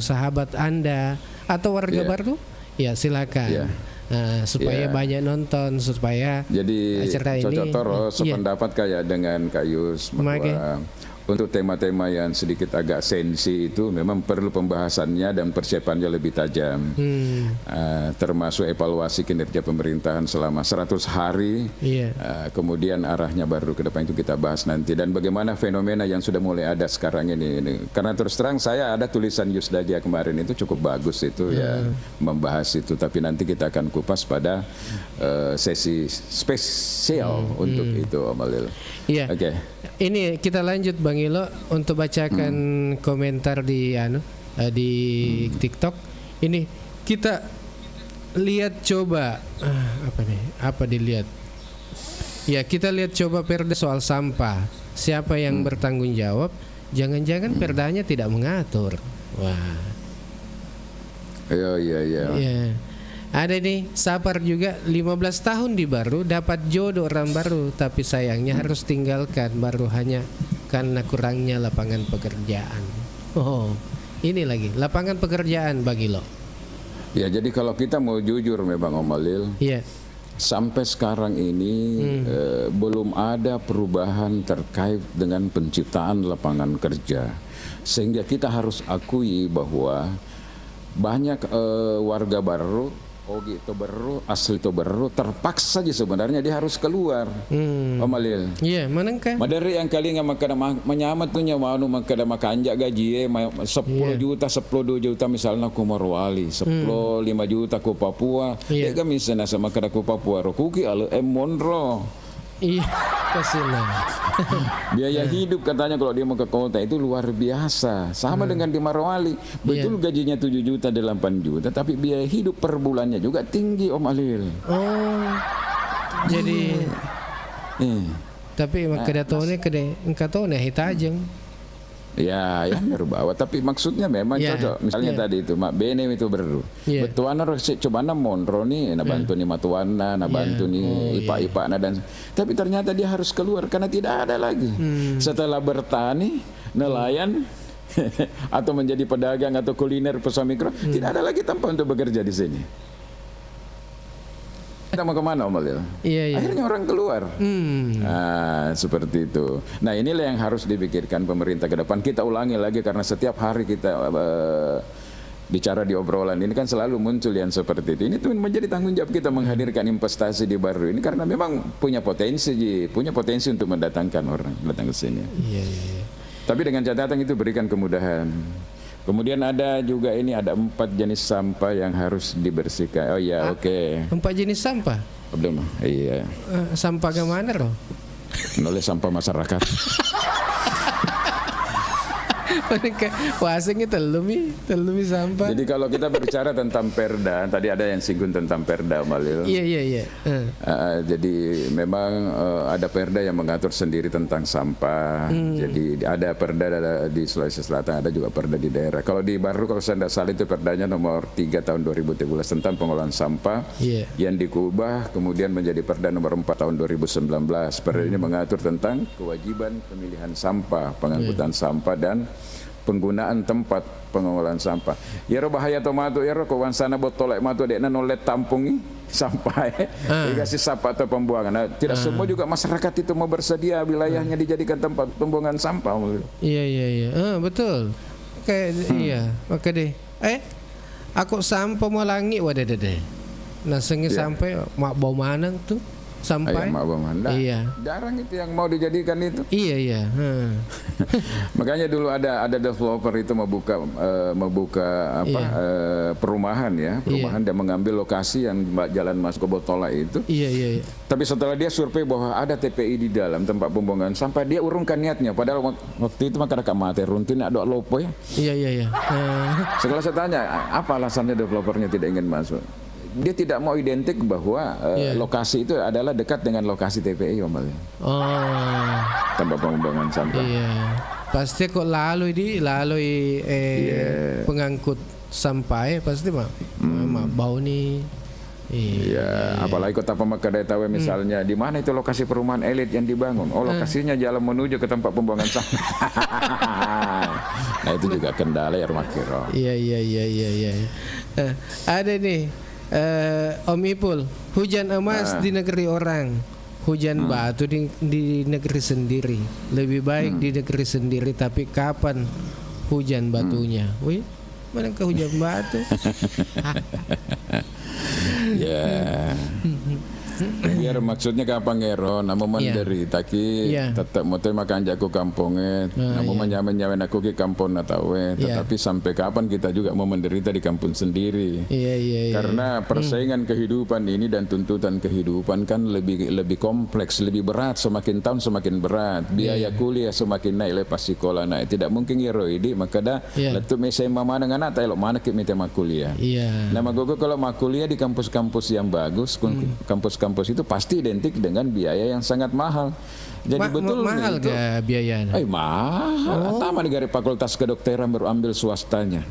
sahabat Anda atau warga baru. Ya, silakan. Supaya banyak nonton, supaya jadi acara ini cocok sependapat kayak dengan Kak Yus bahwa untuk tema-tema yang sedikit agak sensi itu memang perlu pembahasannya dan persiapannya lebih tajam, termasuk evaluasi kinerja pemerintahan selama 100 hari, kemudian arahnya baru ke depan itu kita bahas nanti, dan bagaimana fenomena yang sudah mulai ada sekarang ini. Karena terus terang saya ada tulisan Yusdadia kemarin itu cukup bagus itu membahas itu, tapi nanti kita akan kupas pada sesi spesial untuk itu, Om Alil. Ini kita lanjut Bang Ilo untuk bacakan komentar di TikTok. Ini kita lihat coba apa dilihat? Ya, kita lihat coba perda soal sampah. Siapa yang bertanggung jawab? Jangan-jangan perdanya tidak mengatur. Wah. Iya. Ada nih Sapar juga 15 tahun di Baru dapat jodoh orang baru, tapi sayangnya harus tinggalkan Baru hanya karena kurangnya lapangan pekerjaan. Ini lagi lapangan pekerjaan bagi lo. Ya, jadi kalau kita mau jujur memang Om Alil, sampai sekarang ini belum ada perubahan terkait dengan penciptaan lapangan kerja, sehingga kita harus akui bahwa banyak warga Baru asli Tobaru terpaksa aja sebenarnya dia harus keluar, Om Alil. Iya, manangka. Madari yang kali nggak makada menyamat tuh nyamanu makada makanja gaji 10 juta, 10 juta misalnya ku Morowali, 10 5 juta ku Papua. Dia misalnya sama kada ku Papua rokuki alu monro. Iya, kasihan. Biaya hidup katanya kalau dia mau ke kota itu luar biasa. Sama dengan di Morowali. Betul gajinya 7 juta 8 juta, tapi biaya hidup per bulannya juga tinggi, Om Alil. Jadi tapi kedatone engkatone hitajeng. Ya berbawa, tapi maksudnya memang cocok. Misalnya tadi itu Mak Bene itu beru. Betuana coba monro nih, bantu nih matuana, bantu nih ipa-ipa dan tapi ternyata dia harus keluar karena tidak ada lagi. Setelah bertani, nelayan atau menjadi pedagang atau kuliner perusahaan mikro, tidak ada lagi tempat untuk bekerja di sini. Kita mau kemana, Om Alil? Akhirnya orang keluar. Seperti itu. Nah, inilah yang harus dipikirkan pemerintah ke depan. Kita ulangi lagi karena setiap hari kita bicara di obrolan ini kan selalu muncul yang seperti itu. Ini tuh menjadi tanggung jawab kita menghadirkan investasi di Baru ini karena memang punya potensi untuk mendatangkan orang datang ke sini. Tapi dengan catatan itu berikan kemudahan. Kemudian ada juga ada 4 jenis sampah yang harus dibersihkan. 4 jenis sampah? Belum. Iya. Sampah ke mana loh? Oleh sampah masyarakat. Wasingnya telumi sampah. Jadi kalau kita berbicara tentang perda, tadi ada yang singgung tentang perda, Malil. Iya. Jadi memang ada perda yang mengatur sendiri tentang sampah. Jadi ada perda di Sulawesi Selatan, ada juga perda di daerah. Kalau di Baru, kalau saya tidak salah itu perdanya nomor 3 tahun 2013 tentang pengolahan sampah yang diubah kemudian menjadi perda nomor 4 tahun 2019. Perda ini mengatur tentang kewajiban pemilihan sampah, pengangkutan sampah dan penggunaan tempat pengolahan sampah. Yaro bahaya tomato yaro kawan sana botolek matu dekna nolet tampungi sampah dikasih sampah atau pembuangan. Nah, tidak semua juga masyarakat itu mau bersedia wilayahnya dijadikan tempat pembuangan sampah. Iya. Betul. Oke deh. Aku sampah mau langi wadah deh. Nah, sengi sampai mak bau manang tuh. sampai. Ayam Abah Manda. Iya. Jarang itu yang mau dijadikan itu. Iya. Makanya dulu ada developer itu membuka perumahan ya, perumahan dan mengambil lokasi yang jalan masuk ke Botola itu. Iya. Tapi setelah dia survei bahwa ada TPI di dalam tempat pembuangan sampah, dia urungkan niatnya. Padahal waktu itu masyarakat mati runtin ada lopo ya. Iya. Setelah saya tanya, apa alasannya developernya tidak ingin masuk? Dia tidak mau identik bahwa lokasi itu adalah dekat dengan lokasi TPI, Om Ali. Oh. Tempat pembuangan sampah. Iya. Pasti kok lalu pengangkut sampah pasti mah bau nih. Iya, apalagi Kota Pamekasan tahu misalnya di mana itu lokasi perumahan elit yang dibangun. Oh, lokasinya jalan menuju ke tempat pembuangan sampah. Nah, itu juga kendala ya Makiro. Iya. Ada nih Om Ipul, hujan emas di negeri orang, hujan batu di negeri sendiri. Lebih baik di negeri sendiri, tapi kapan hujan batunya? Wih, mana ke hujan batu? Ya. Biar maksudnya kapan ngero namun mandiri taki tetap mote makan jago kampungnya namun menyamen aku ke kampung natawe tetapi sampai kapan kita juga mau menderita di kampung sendiri. Karena persaingan kehidupan ini dan tuntutan kehidupan kan lebih kompleks, lebih berat, semakin tahun semakin berat, biaya kuliah semakin naik lepas sekolah naik, tidak mungkin ngero ini maka dah letup mesem mama dengan anak elok mana kita minta kuliah. Nama gogo kalau mau kuliah di kampus-kampus yang bagus, kampus-kampus itu pasti identik dengan biaya yang sangat mahal. Jadi betul mahal itu, gak biayanya? Mahal. Pertama negara fakultas kedokteran baru ambil swastanya.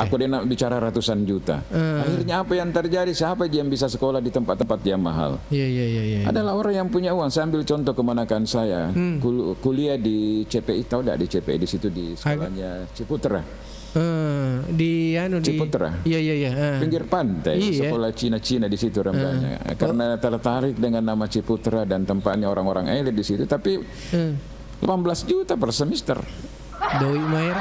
Aku dia bicara ratusan juta. Akhirnya apa yang terjadi? Siapa yang bisa sekolah di tempat-tempat yang mahal? Iya. Adalah orang yang punya uang. Saya ambil contoh kemenakan saya. Kuliah di CPI, tahu tidak di CPI di situ di sekolahnya Ciputra. Di Ciputra. Iya. Pinggir pantai, sekolah Cina-Cina di situ rambanya. Karena tertarik dengan nama Ciputra dan tempatnya orang-orang elit di situ, tapi 18 juta per semester. Doi Mayer.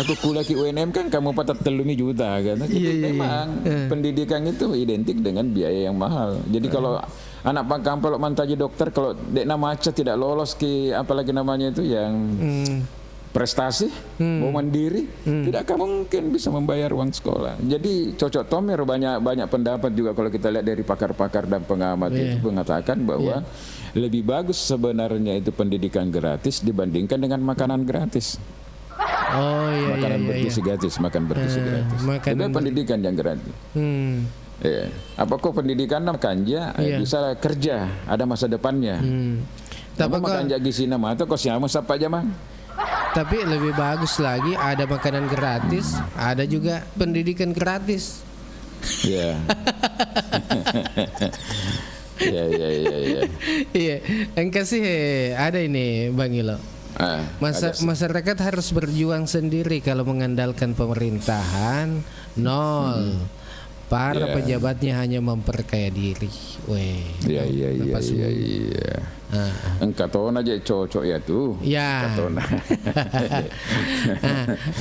Aku kuliah di UNM kan kamu 43 juta kan. Memang pendidikan itu identik dengan biaya yang mahal. Jadi kalau anak pangkam kalau mantaji dokter kalau dek nama aja tidak lolos ke apalagi namanya itu yang prestasi, mau mandiri, tidak akan mungkin bisa membayar uang sekolah. Jadi cocok tomer banyak pendapat juga kalau kita lihat dari pakar-pakar dan pengamat itu mengatakan bahwa lebih bagus sebenarnya itu pendidikan gratis dibandingkan dengan makanan gratis. Makanan bergizi gratis, makan bergizi gratis. Lebih pendidikan yang gratis. Apakah pendidikan kanja bisa kerja, ada masa depannya. Tapi makan gizi nama atau kau siapa siapa aja mah. Tapi lebih bagus lagi ada makanan gratis, ada juga pendidikan gratis. Iya. Iya. Yang kasih ada ini Bang Ilo. Masyarakat harus berjuang sendiri kalau mengandalkan pemerintahan nol. Para pejabatnya hanya memperkaya diri. Iya. Engkau aja cocok ya tuh. Ya.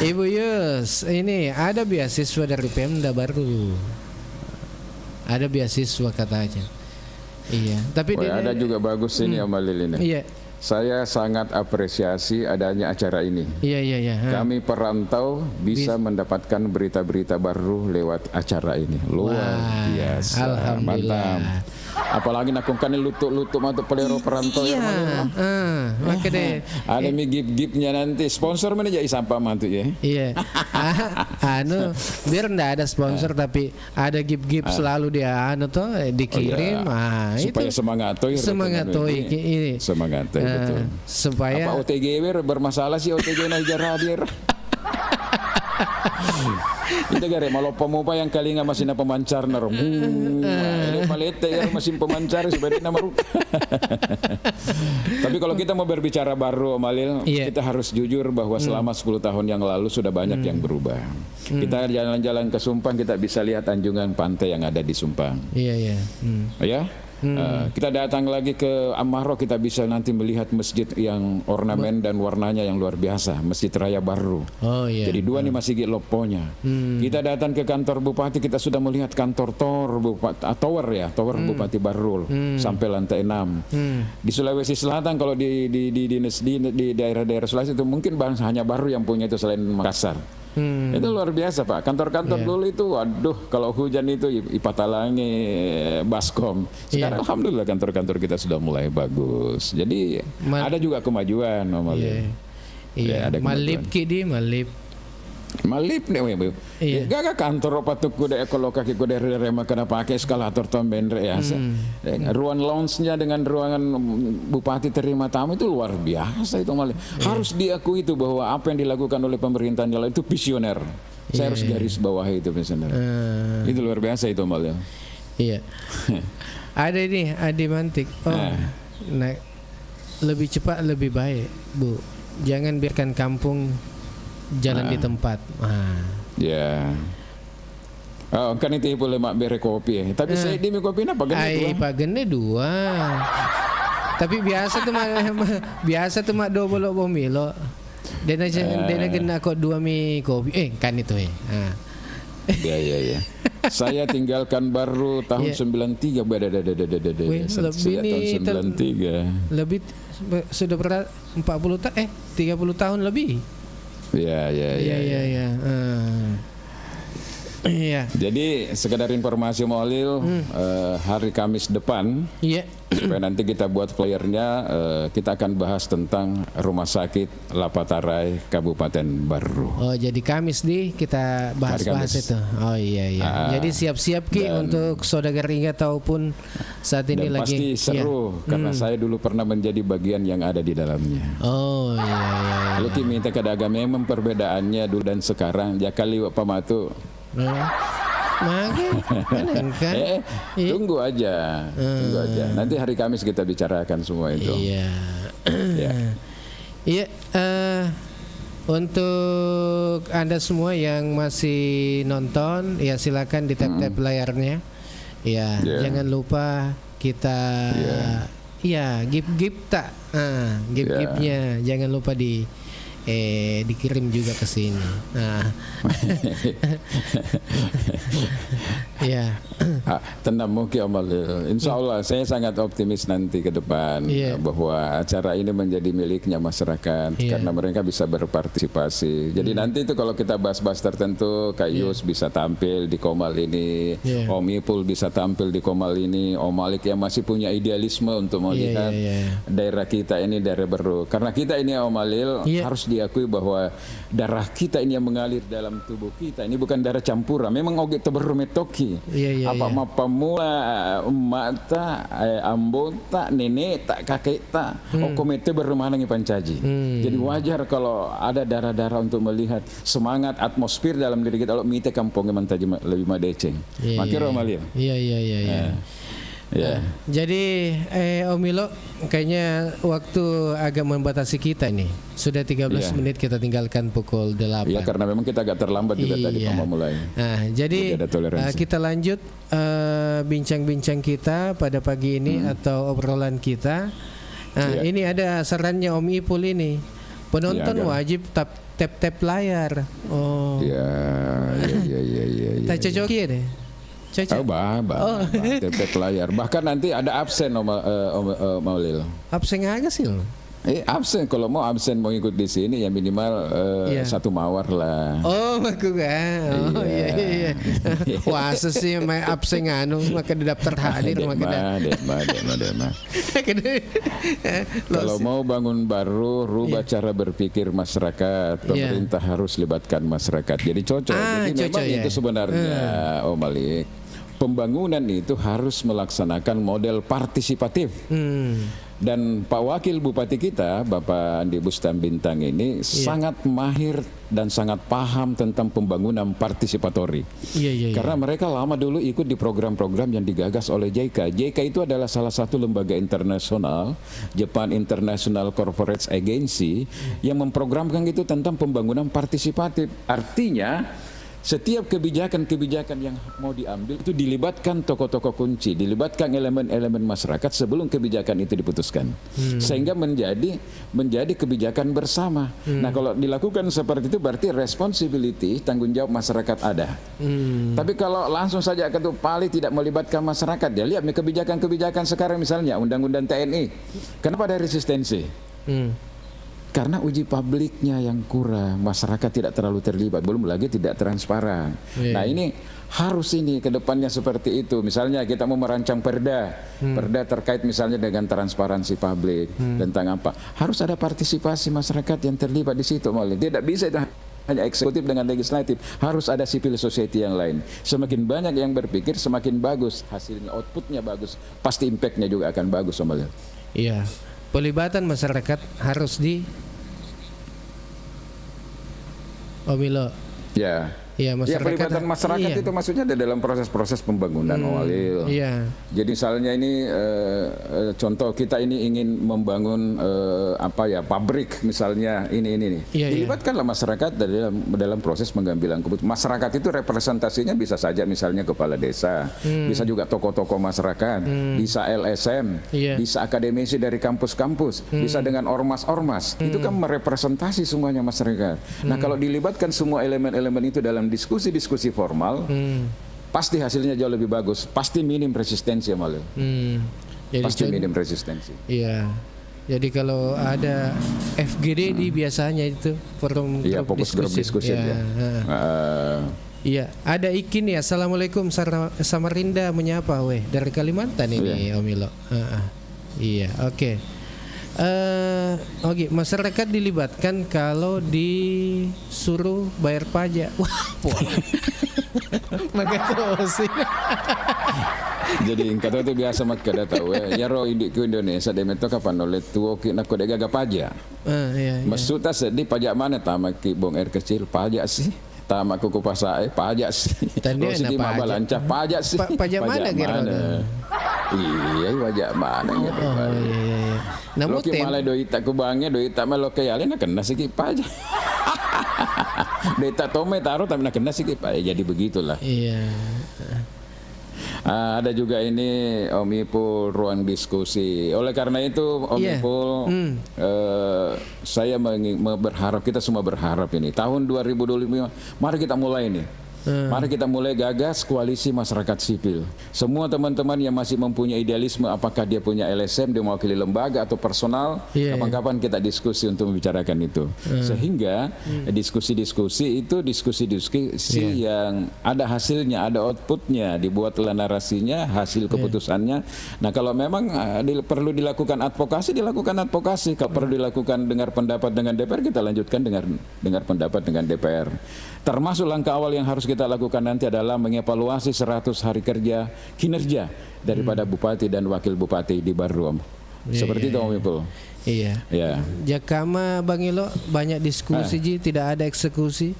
Ibu Yus, ini ada beasiswa dari Pemda baru. Ada beasiswa katanya. Iya. Tapi ada juga bagus ini Om Lil ini. Iya. Saya sangat apresiasi adanya acara ini. Iya. Kami perantau bisa mendapatkan berita-berita baru lewat acara ini. Luar biasa. Alhamdulillah. Mantap. Apalagi nakungkan lutuk-lutuk untuk pelero perantau ya. Maka deh. Ada gip-gipnya nanti. Sponsor mana jadi sampah mantu ya. Iya. Biar enggak ada sponsor tapi ada gip-gip selalu dia dikirim. Supaya semangat toy. Ini. Semangat toy. Betul. Supaya apa OTG bermasalah sih OTG na hadir. Kita gare malu pemupa yang kali nggak masih na pemancar na rom. Ini palete ya masih pemancar sebenarnya nama. Tapi kalau kita mau berbicara baru Om Alil, kita harus jujur bahwa selama 10 tahun yang lalu sudah banyak yang berubah. Kita jalan-jalan ke Sumpang kita bisa lihat anjungan pantai yang ada di Sumpang. Iya. Ya. Kita datang lagi ke Amaro, kita bisa nanti melihat masjid yang ornamen dan warnanya yang luar biasa, Masjid Raya Baru. Oh iya. Jadi dua nih masih loponya. Kita datang ke kantor bupati, kita sudah melihat kantor tower Bupati Barul sampai lantai 6. Di Sulawesi Selatan kalau di daerah-daerah Sulawesi itu mungkin hanya Baru yang punya itu selain Makassar. Itu luar biasa Pak. Kantor-kantor dulu itu, waduh, kalau hujan itu Ipatalangi, Baskom. Sekarang alhamdulillah kantor-kantor kita sudah mulai bagus. Jadi ada juga kemajuan normalnya. Iya. Malip kidi Malip nih, Bu. Gak kantor patuk kuda ekoloka ki kuda rema kena pakai eskalator tombendre ya. Ruang lounge-nya dengan ruangan bupati terima tamu itu luar biasa itu malah. Harus diakui itu bahwa apa yang dilakukan oleh pemerintahan jalan itu visioner. Saya harus garis bawahi itu visioner. Itu luar biasa itu malah. Iya. Ada ini Adi Mantik. Lebih cepat lebih baik, Bu. Jangan biarkan kampung jalan di tempat. Ya. Oh, kan itu boleh mak bere kopi ya. Tapi saya di kopi apa gede dua? Pak gede dua. Tapi biasa tuh mak 20 pomelo. Dena gena kok 2 mi kopi. Kan itu ya. Ya. Saya tinggalkan Baru tahun 93 tahun 93. Lebih sudah berat 30 tahun lebih. Iya. Jadi sekedar informasi Maulil, hari Kamis depan, supaya nanti kita buat flyernya, kita akan bahas tentang Rumah Sakit Lapatarai Kabupaten Baru. Oh, jadi Kamis kita bahas itu. Oh iya. Jadi siap-siap Ki untuk saudagar Ringga ataupun saat ini dan lagi. Pasti seru karena saya dulu pernah menjadi bagian yang ada di dalamnya. Oh iya. Kalau Ki minta ke dagang memang perbedaannya dulu dan sekarang, ya kali pamatu. Tunggu aja. Nanti hari Kamis kita bicarakan semua itu. Iya. Untuk Anda semua yang masih nonton, ya silakan di tap layarnya. Ya, jangan lupa kita gip-gipnya jangan lupa dikirim juga ke sini. Tenang mungkin Amalil. Insya Allah saya sangat optimis nanti ke depan bahwa acara ini menjadi miliknya masyarakat karena mereka bisa berpartisipasi. Jadi nanti itu kalau kita bahas-bahas tertentu, Kak Yus bisa tampil di Komal ini, Om Ipul bisa tampil di Komal ini, Om Malik yang masih punya idealisme untuk melihat daerah kita ini daerah baru. Karena kita ini Om Malil harus diakui bahwa darah kita ini yang mengalir dalam tubuh kita ini bukan darah campuran. Memang oge teberu metoki. Apa mapamua mata ambota nenek tak kakek tak okomete bermanangi pancaji. Jadi wajar kalau ada darah-darah untuk melihat semangat atmosfer dalam diri kita. Kalau mite kampungnya mantaji lebih madeceng. Makira Malil. Iya. Jadi Om Milo, kayaknya waktu agak membatasi kita nih. Sudah 13 menit kita tinggalkan pukul 8. Iya, karena memang kita agak terlambat juga tadi memulai. Jadi kita lanjut bincang-bincang kita pada pagi ini atau obrolan kita. Ini ada sarannya Om Ipul ini. Penonton wajib tap layar. Oh. Iya. Tak cocok ya deh. Tep layar. Bahkan nanti ada absen Om Maulil. Absen aja sih lo. Absen kalau mau absen mau ikut di sini ya minimal 1 mawar lah. Oh, aku kan. Oh iya. Wah, sih main absen maka di daftar hadir maka. Kalau mau bangun baru, rubah cara berpikir masyarakat. Pemerintah harus libatkan masyarakat. Jadi cocok. Jadi memang itu sebenarnya Om Malik. Pembangunan itu harus melaksanakan model partisipatif. Dan Pak Wakil Bupati kita, Bapak Andi Bustam Bintang ini sangat mahir dan sangat paham tentang pembangunan partisipatori. Karena mereka lama dulu ikut di program-program yang digagas oleh JICA. JICA itu adalah salah satu lembaga internasional, Japan International Corporate Agency, yang memprogramkan itu tentang pembangunan partisipatif. Artinya setiap kebijakan-kebijakan yang mau diambil itu dilibatkan tokoh-tokoh kunci, dilibatkan elemen-elemen masyarakat sebelum kebijakan itu diputuskan, sehingga menjadi kebijakan bersama. Nah, kalau dilakukan seperti itu berarti responsibility, tanggung jawab masyarakat ada. Tapi kalau langsung saja ketua pali tidak melibatkan masyarakat, dia lihat kebijakan-kebijakan sekarang misalnya undang-undang TNI, kenapa ada resistensi? Karena uji publiknya yang kurang, masyarakat tidak terlalu terlibat, belum lagi tidak transparan. Nah, ini harus ke depannya seperti itu. Misalnya kita mau merancang perda terkait misalnya dengan transparansi publik tentang apa, harus ada partisipasi masyarakat yang terlibat di situ. Tidak bisa itu hanya eksekutif dengan legislatif, harus ada civil society yang lain. Semakin banyak yang berpikir, semakin bagus hasilnya, outputnya bagus, pasti impactnya juga akan bagus. Iya. Pelibatan masyarakat harus Omilo. Ya. Ya, pelibatan masyarakat itu maksudnya ada dalam proses-proses pembangunan Walil. Iya. Jadi misalnya ini contoh kita ini ingin membangun pabrik misalnya ini nih. Dilibatkanlah masyarakat dalam proses pengambilan keputusan. Masyarakat itu representasinya bisa saja misalnya kepala desa, bisa juga tokoh-tokoh masyarakat, bisa LSM, bisa akademisi dari kampus-kampus, bisa dengan ormas-ormas. Itu kan merepresentasi semuanya masyarakat. Nah, kalau dilibatkan semua elemen-elemen itu dalam diskusi-diskusi formal, pasti hasilnya jauh lebih bagus. Pasti minim resistensi Malil. Pasti minim resistensi. Iya. Jadi kalau ada FGD di biasanya itu forum fokus grup diskusi. Iya, ada Iki nih. Assalamualaikum, Samarinda menyapa dari Kalimantan ini Omilo. Iya, oke. Oke, masyarakat dilibatkan kalau disuruh bayar pajak. Wah, maka sih. Jadi kata itu biasa maka dah tahu ya ro indik ke Indonesia demeto kapan oleh tuo ki nak kode gaga pajak. Maksudnya sedih pajak mana tamak ki bong air kecil pajak sih. Tamak kuku pasai pajak sih. Tadi ada pajak. Pajak sih. Pajak mana kira? Iya, pajak mana gitu. Iya. Namun lo malah doi tak kubangnya doi tak malah kayak nak kena sikit pajak. Doi tak tome taruh tapi nak kena sikit pajak. Jadi begitulah. Iya. Ada juga ini Om Ipul ruang diskusi. Oleh karena itu Om Ipul, saya berharap, kita semua berharap ini tahun 2025 mari kita mulai ini. Mari kita mulai gagas koalisi masyarakat sipil. Semua teman-teman yang masih mempunyai idealisme, apakah dia punya LSM, dia mewakili lembaga atau personal, kapan-kapan kita diskusi untuk membicarakan itu. Sehingga diskusi-diskusi itu diskusi yang ada hasilnya, ada outputnya, dibuatlah narasinya, hasil keputusannya. Nah, kalau memang perlu dilakukan advokasi, dilakukan advokasi. Kalau perlu dilakukan dengar pendapat dengan DPR, kita lanjutkan dengar pendapat dengan DPR. Termasuk langkah awal yang harus kita lakukan nanti adalah mengevaluasi 100 hari kerja kinerja daripada bupati dan wakil bupati di Baru. Seperti itu Om Ipul. Iya. Jakama Bang Ilo banyak diskusi tidak ada eksekusi.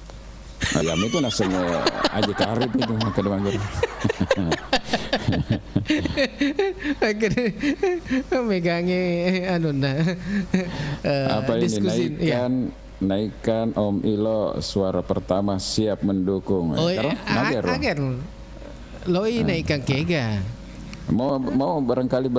Ayam itu nasanya aja karib itu ke depan. Megangnya apa diskusi ini naikkan Om Ilo suara pertama siap mendukung. Agar Loi naikkan kega. Mau barangkali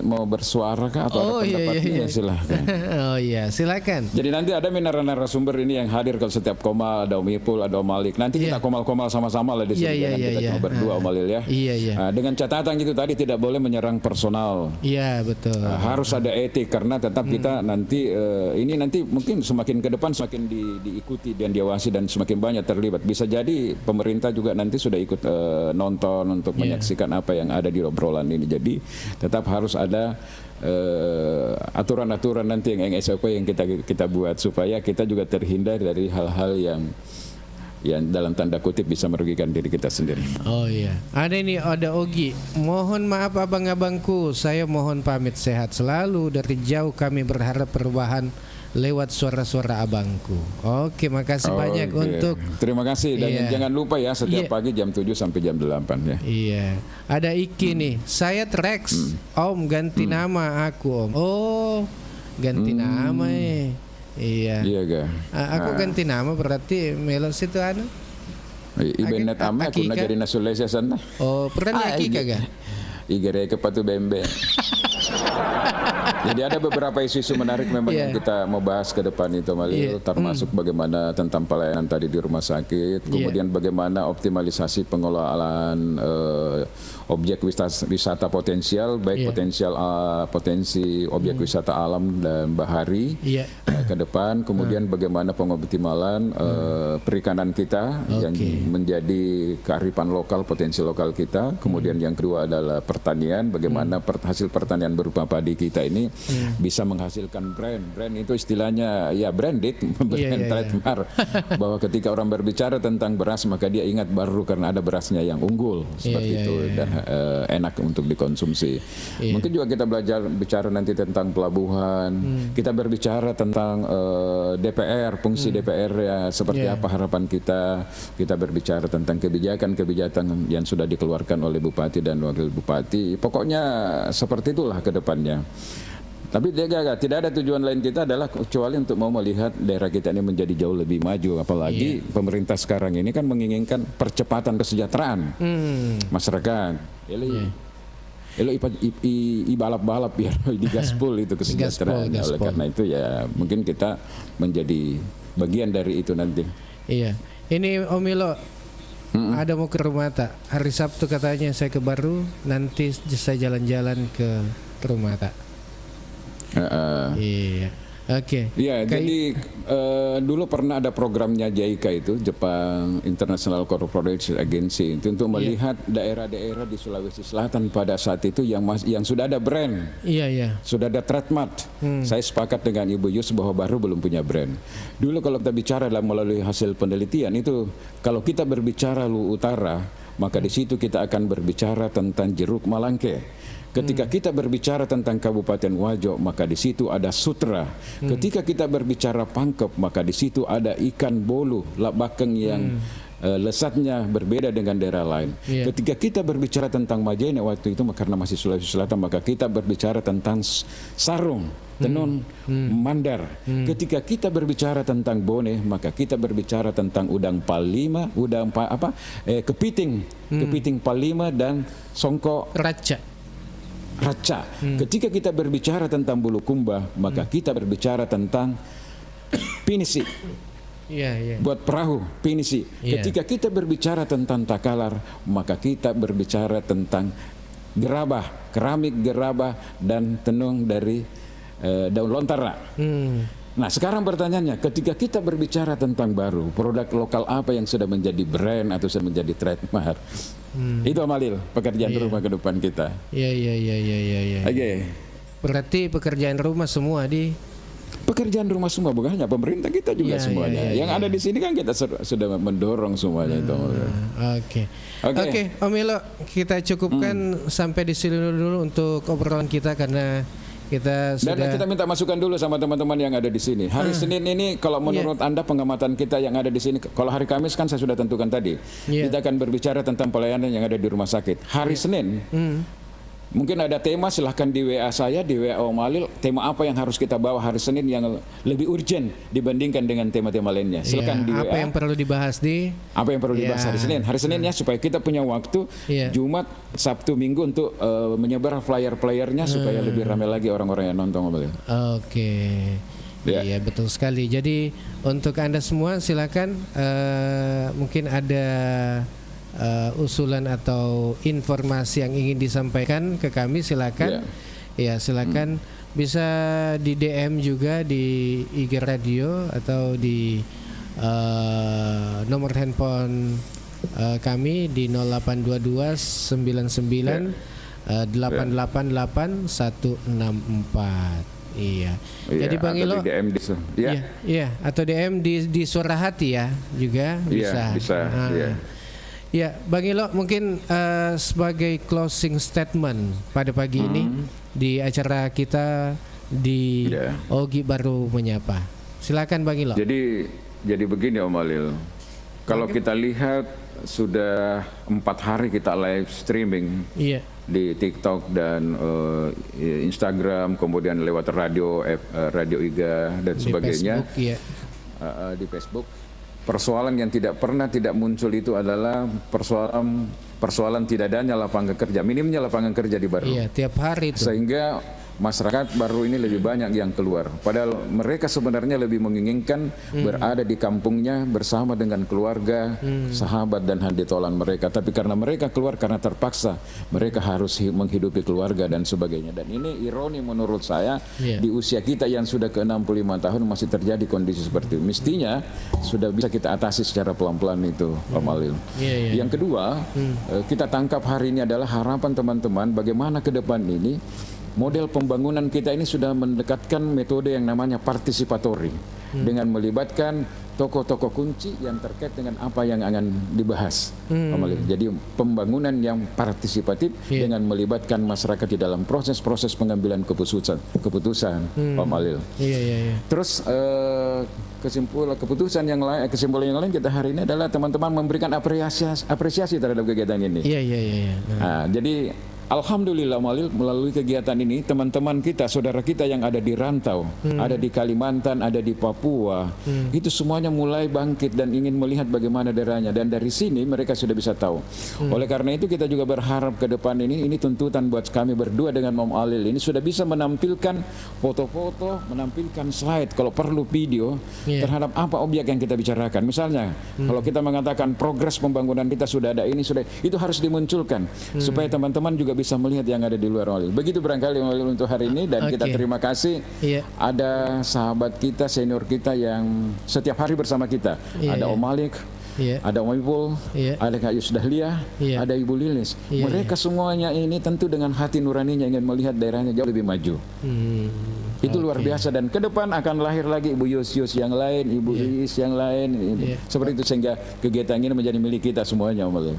mau bersuara kah atau ada pendapatnya silahkan. Oh iya, silakan. Jadi nanti ada narasumber ini yang hadir kalau setiap Komal, ada Om Ipul, ada Om Malik. Nanti kita komal-komal sama-sama lah di sini. Kita cuma berdua Om Malil ya. Iya. Dengan catatan gitu tadi tidak boleh menyerang personal. Iya betul. Harus ada etik karena tetap kita nanti ini nanti mungkin semakin ke depan semakin diikuti dan diawasi dan semakin banyak terlibat. Bisa jadi pemerintah juga nanti sudah ikut nonton untuk menyaksikan apa yang ada di obrolan ini. Jadi tetap harus ada aturan-aturan nanti yang SOP yang kita buat supaya kita juga terhindar dari hal-hal yang dalam tanda kutip bisa merugikan diri kita sendiri. Oh iya. Ada Ogi. Mohon maaf abang-abangku, saya mohon pamit sehat selalu. Dari jauh kami berharap perubahan lewat suara-suara abangku. Oke, makasih banyak untuk. Terima kasih dan jangan lupa ya setiap pagi jam 7 sampai jam 8 ya. Iya. Ada Iki nih. Saya Trex. Om ganti nama aku, Om. Oh, ganti nama Iya ga. Aku ganti nama berarti Melo situ Ibenet ame aku na jadi na Sulawesi sana. Oh, pernah naik kagak? Igere ke Patu Bembe. Jadi ada beberapa isu-isu menarik memang yang kita mau bahas ke depan itu Malil, termasuk bagaimana tentang pelayanan tadi di rumah sakit, kemudian bagaimana optimalisasi pengelolaan objek wisata potensial, baik potensi objek wisata alam dan bahari ke depan, kemudian bagaimana pengoptimalan perikanan kita yang menjadi kearifan lokal, potensi lokal kita, kemudian yang kedua adalah pertanian, bagaimana hasil pertanian berupa padi kita ini bisa menghasilkan brand itu istilahnya ya branded, brand trademark, bahwa ketika orang berbicara tentang beras maka dia ingat baru karena ada berasnya yang unggul seperti itu dan enak untuk dikonsumsi. Mungkin juga kita bicara nanti tentang pelabuhan, kita berbicara tentang DPR, fungsi DPR ya seperti apa harapan kita berbicara tentang kebijakan yang sudah dikeluarkan oleh Bupati dan Wakil Bupati. Pokoknya seperti itulah ke depannya. Tapi tidak ada tujuan lain kita adalah kecuali untuk mau melihat daerah kita ini menjadi jauh lebih maju. Apalagi pemerintah sekarang ini kan menginginkan percepatan kesejahteraan masyarakat. Elo balap-balap biar digaspol itu kesejahteraan. Oleh karena itu ya mungkin kita menjadi bagian dari itu nanti. Iya. Ini Om Milo ada mau ke rumah tak? Hari Sabtu katanya saya ke Baru, nanti saya jalan-jalan ke rumah tak. Iya. Oke. Iya, jadi dulu pernah ada programnya JICA itu, Jepang International Cooperation Agency, itu untuk melihat daerah-daerah di Sulawesi Selatan pada saat itu yang sudah ada brand. Iya. Sudah ada trademark. Saya sepakat dengan Ibu Yus bahwa Baru belum punya brand. Dulu kalau kita bicara melalui hasil penelitian itu, kalau kita berbicara Lu Utara, maka di situ kita akan berbicara tentang jeruk malangke. Ketika kita berbicara tentang Kabupaten Wajo, maka di situ ada sutra. Ketika kita berbicara Pangkep, maka di situ ada ikan bolu, labakeng yang lesatnya berbeda dengan daerah lain. Ketika kita berbicara tentang Majene waktu itu karena masih Sulawesi Selatan, maka kita berbicara tentang sarung, tenun, mandar. Ketika kita berbicara tentang Bone, maka kita berbicara tentang udang palima, kepiting palima dan songkok raca. Ketika kita berbicara tentang Bulukumba, maka kita berbicara tentang pinisi. Buat perahu, pinisi. Ketika kita berbicara tentang Takalar, maka kita berbicara tentang gerabah, keramik gerabah dan tenung dari daun lontara. Nah sekarang pertanyaannya, ketika kita berbicara tentang Baru, produk lokal apa yang sudah menjadi brand atau sudah menjadi trademark? Itu Amalil, pekerjaan rumah ke depan kita. Iya. Oke. Berarti pekerjaan rumah semua pekerjaan rumah semua, bukan hanya pemerintah, kita juga semuanya. Yang ada di sini kan kita sudah mendorong semuanya itu. Oke, Om Milo, kita cukupkan sampai di sini dulu untuk obrolan kita karena kita sudah. Dan kita minta masukan dulu sama teman-teman yang ada di sini. Hari Senin ini kalau menurut Anda pengamatan kita yang ada di sini, kalau hari Kamis kan saya sudah tentukan tadi. Kita akan berbicara tentang pelayanan yang ada di rumah sakit. Hari Senin mungkin ada tema, silahkan di WA saya, di WA Om Malil, tema apa yang harus kita bawa hari Senin yang lebih urgent dibandingkan dengan tema-tema lainnya. Silakan di WA. Apa yang perlu dibahas hari Senin. Hari Seninnya supaya kita punya waktu Jumat, Sabtu, Minggu untuk menyebar flyer-flyernya supaya lebih ramai lagi orang-orang yang nonton Om Malil. Oke. Iya betul sekali. Jadi untuk Anda semua silakan mungkin ada usulan atau informasi yang ingin disampaikan ke kami, silakan. Silakan bisa di DM juga di IG Radio atau di nomor handphone kami di 0822 99 888 164. Iya. Jadi Bang Ilo, atau DM di Suara Hati ya juga bisa. Ya, Bang Ilo, mungkin sebagai closing statement pada pagi ini di acara kita di Ogi Baru Menyapa. Silakan Bang Ilo. Jadi begini Om Malil, kalau kita lihat sudah 4 hari kita live streaming di TikTok dan Instagram, kemudian lewat radio IGA dan sebagainya, di Facebook. persoalan yang tidak muncul itu adalah persoalan tidak adanya lapangan kerja, minimnya lapangan kerja di Baru. Iya, tiap hari itu. Sehingga masyarakat Baru ini lebih banyak yang keluar. Padahal mereka sebenarnya lebih menginginkan berada di kampungnya bersama dengan keluarga, sahabat dan handitolan mereka. Tapi karena mereka keluar karena terpaksa, mereka harus menghidupi keluarga dan sebagainya. Dan ini ironi menurut saya, di usia kita yang sudah ke 65 tahun masih terjadi kondisi seperti itu. Mestinya sudah bisa kita atasi secara pelan-pelan itu, Pak Malil. Yang kedua, kita tangkap hari ini adalah harapan teman-teman bagaimana ke depan ini model pembangunan kita ini sudah mendekatkan metode yang namanya partisipatori dengan melibatkan tokoh-tokoh kunci yang terkait dengan apa yang akan dibahas. Jadi pembangunan yang partisipatif dengan melibatkan masyarakat di dalam proses-proses pengambilan keputusan, Pak Malil. Terus kesimpulan yang lain kita hari ini adalah teman-teman memberikan apresiasi terhadap kegiatan ini. Nah, jadi alhamdulillah Malil, melalui kegiatan ini teman-teman kita, saudara kita yang ada di rantau, ada di Kalimantan, ada di Papua, itu semuanya mulai bangkit dan ingin melihat bagaimana daerahnya, dan dari sini mereka sudah bisa tahu. Oleh karena itu kita juga berharap ke depan ini tuntutan buat kami berdua dengan Om Alil ini sudah bisa menampilkan foto-foto, menampilkan slide, kalau perlu video terhadap apa objek yang kita bicarakan. Misalnya kalau kita mengatakan progres pembangunan kita sudah ada ini, itu harus dimunculkan supaya teman-teman juga bisa melihat yang ada di luar Walil. Begitu barangkali Walil untuk hari ini, dan kita terima kasih ada sahabat kita, senior kita yang setiap hari bersama kita. Ada Om Malik, ada Om Ipul, ada Kak Yusdahlia, ada Ibu Lilis. Mereka semuanya ini tentu dengan hati nuraninya ingin melihat daerahnya jauh lebih maju. Itu luar biasa, dan ke depan akan lahir lagi Ibu Yus yang lain, Ibu Iis yang lain, seperti itu, sehingga kegiatan ini menjadi milik kita semuanya, Om Alil.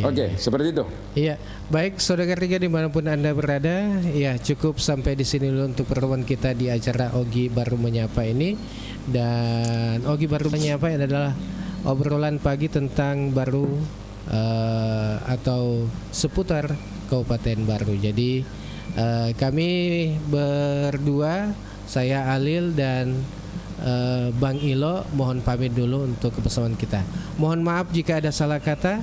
Oke, seperti itu. Iya, baik saudara ketiga dimanapun Anda berada, ya cukup sampai di sini dulu untuk pertemuan kita di acara Ogi Baru Menyapa ini. Dan Ogi Baru Menyapa adalah obrolan pagi tentang Baru atau seputar Kabupaten Baru. Jadi kami berdua, saya Alil dan Bang Ilo, mohon pamit dulu untuk kebersamaan kita. Mohon maaf jika ada salah kata,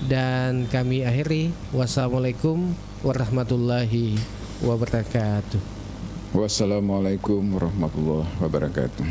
dan kami akhiri. Wassalamualaikum warahmatullahi wabarakatuh. Wassalamualaikum warahmatullahi wabarakatuh.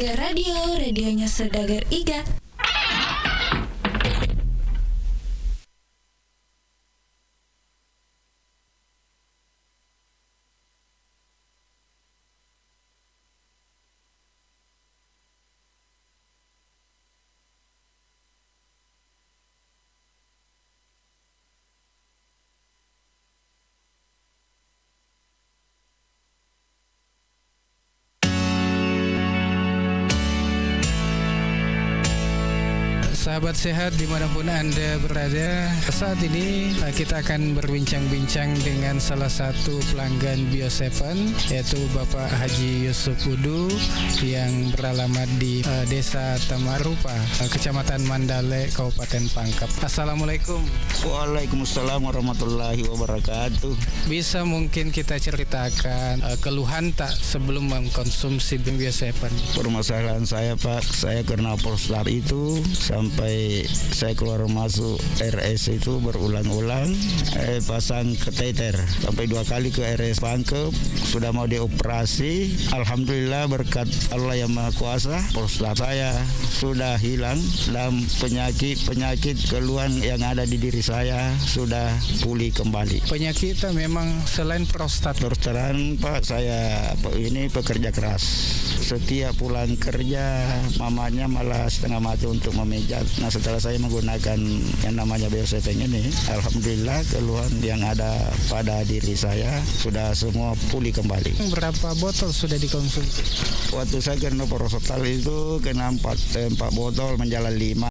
Saudagar Radio, radionya Saudagar Iga. Sahabat sehat dimanapun Anda berada, saat ini kita akan berbincang-bincang dengan salah satu pelanggan Bio7, yaitu Bapak Haji Yusuf Udu yang beralamat di Desa Tamarupa, Kecamatan Mandale, Kabupaten Pangkep. Assalamualaikum. Waalaikumsalam warahmatullahi wabarakatuh. Bisa mungkin kita ceritakan keluhan tak sebelum mengkonsumsi Bio7? Permasalahan saya Pak, saya kena prostat itu sampai saya keluar masuk RS itu berulang-ulang, pasang kateter sampai 2 kali ke RS Pangkep, sudah mau dioperasi. Alhamdulillah berkat Allah yang Maha Kuasa, prostat saya sudah hilang dan penyakit keluhan yang ada di diri saya sudah pulih kembali. Penyakit itu memang selain prostat. Terus Pak, saya ini pekerja keras. Setiap pulang kerja, mamanya malah setengah mati untuk memijat. Nah, setelah saya menggunakan yang namanya Bio7 ini, alhamdulillah keluhan yang ada pada diri saya sudah semua pulih kembali. Berapa botol sudah dikonsumsi? Waktu saya kena prostat itu kena 4 botol menjalan 5.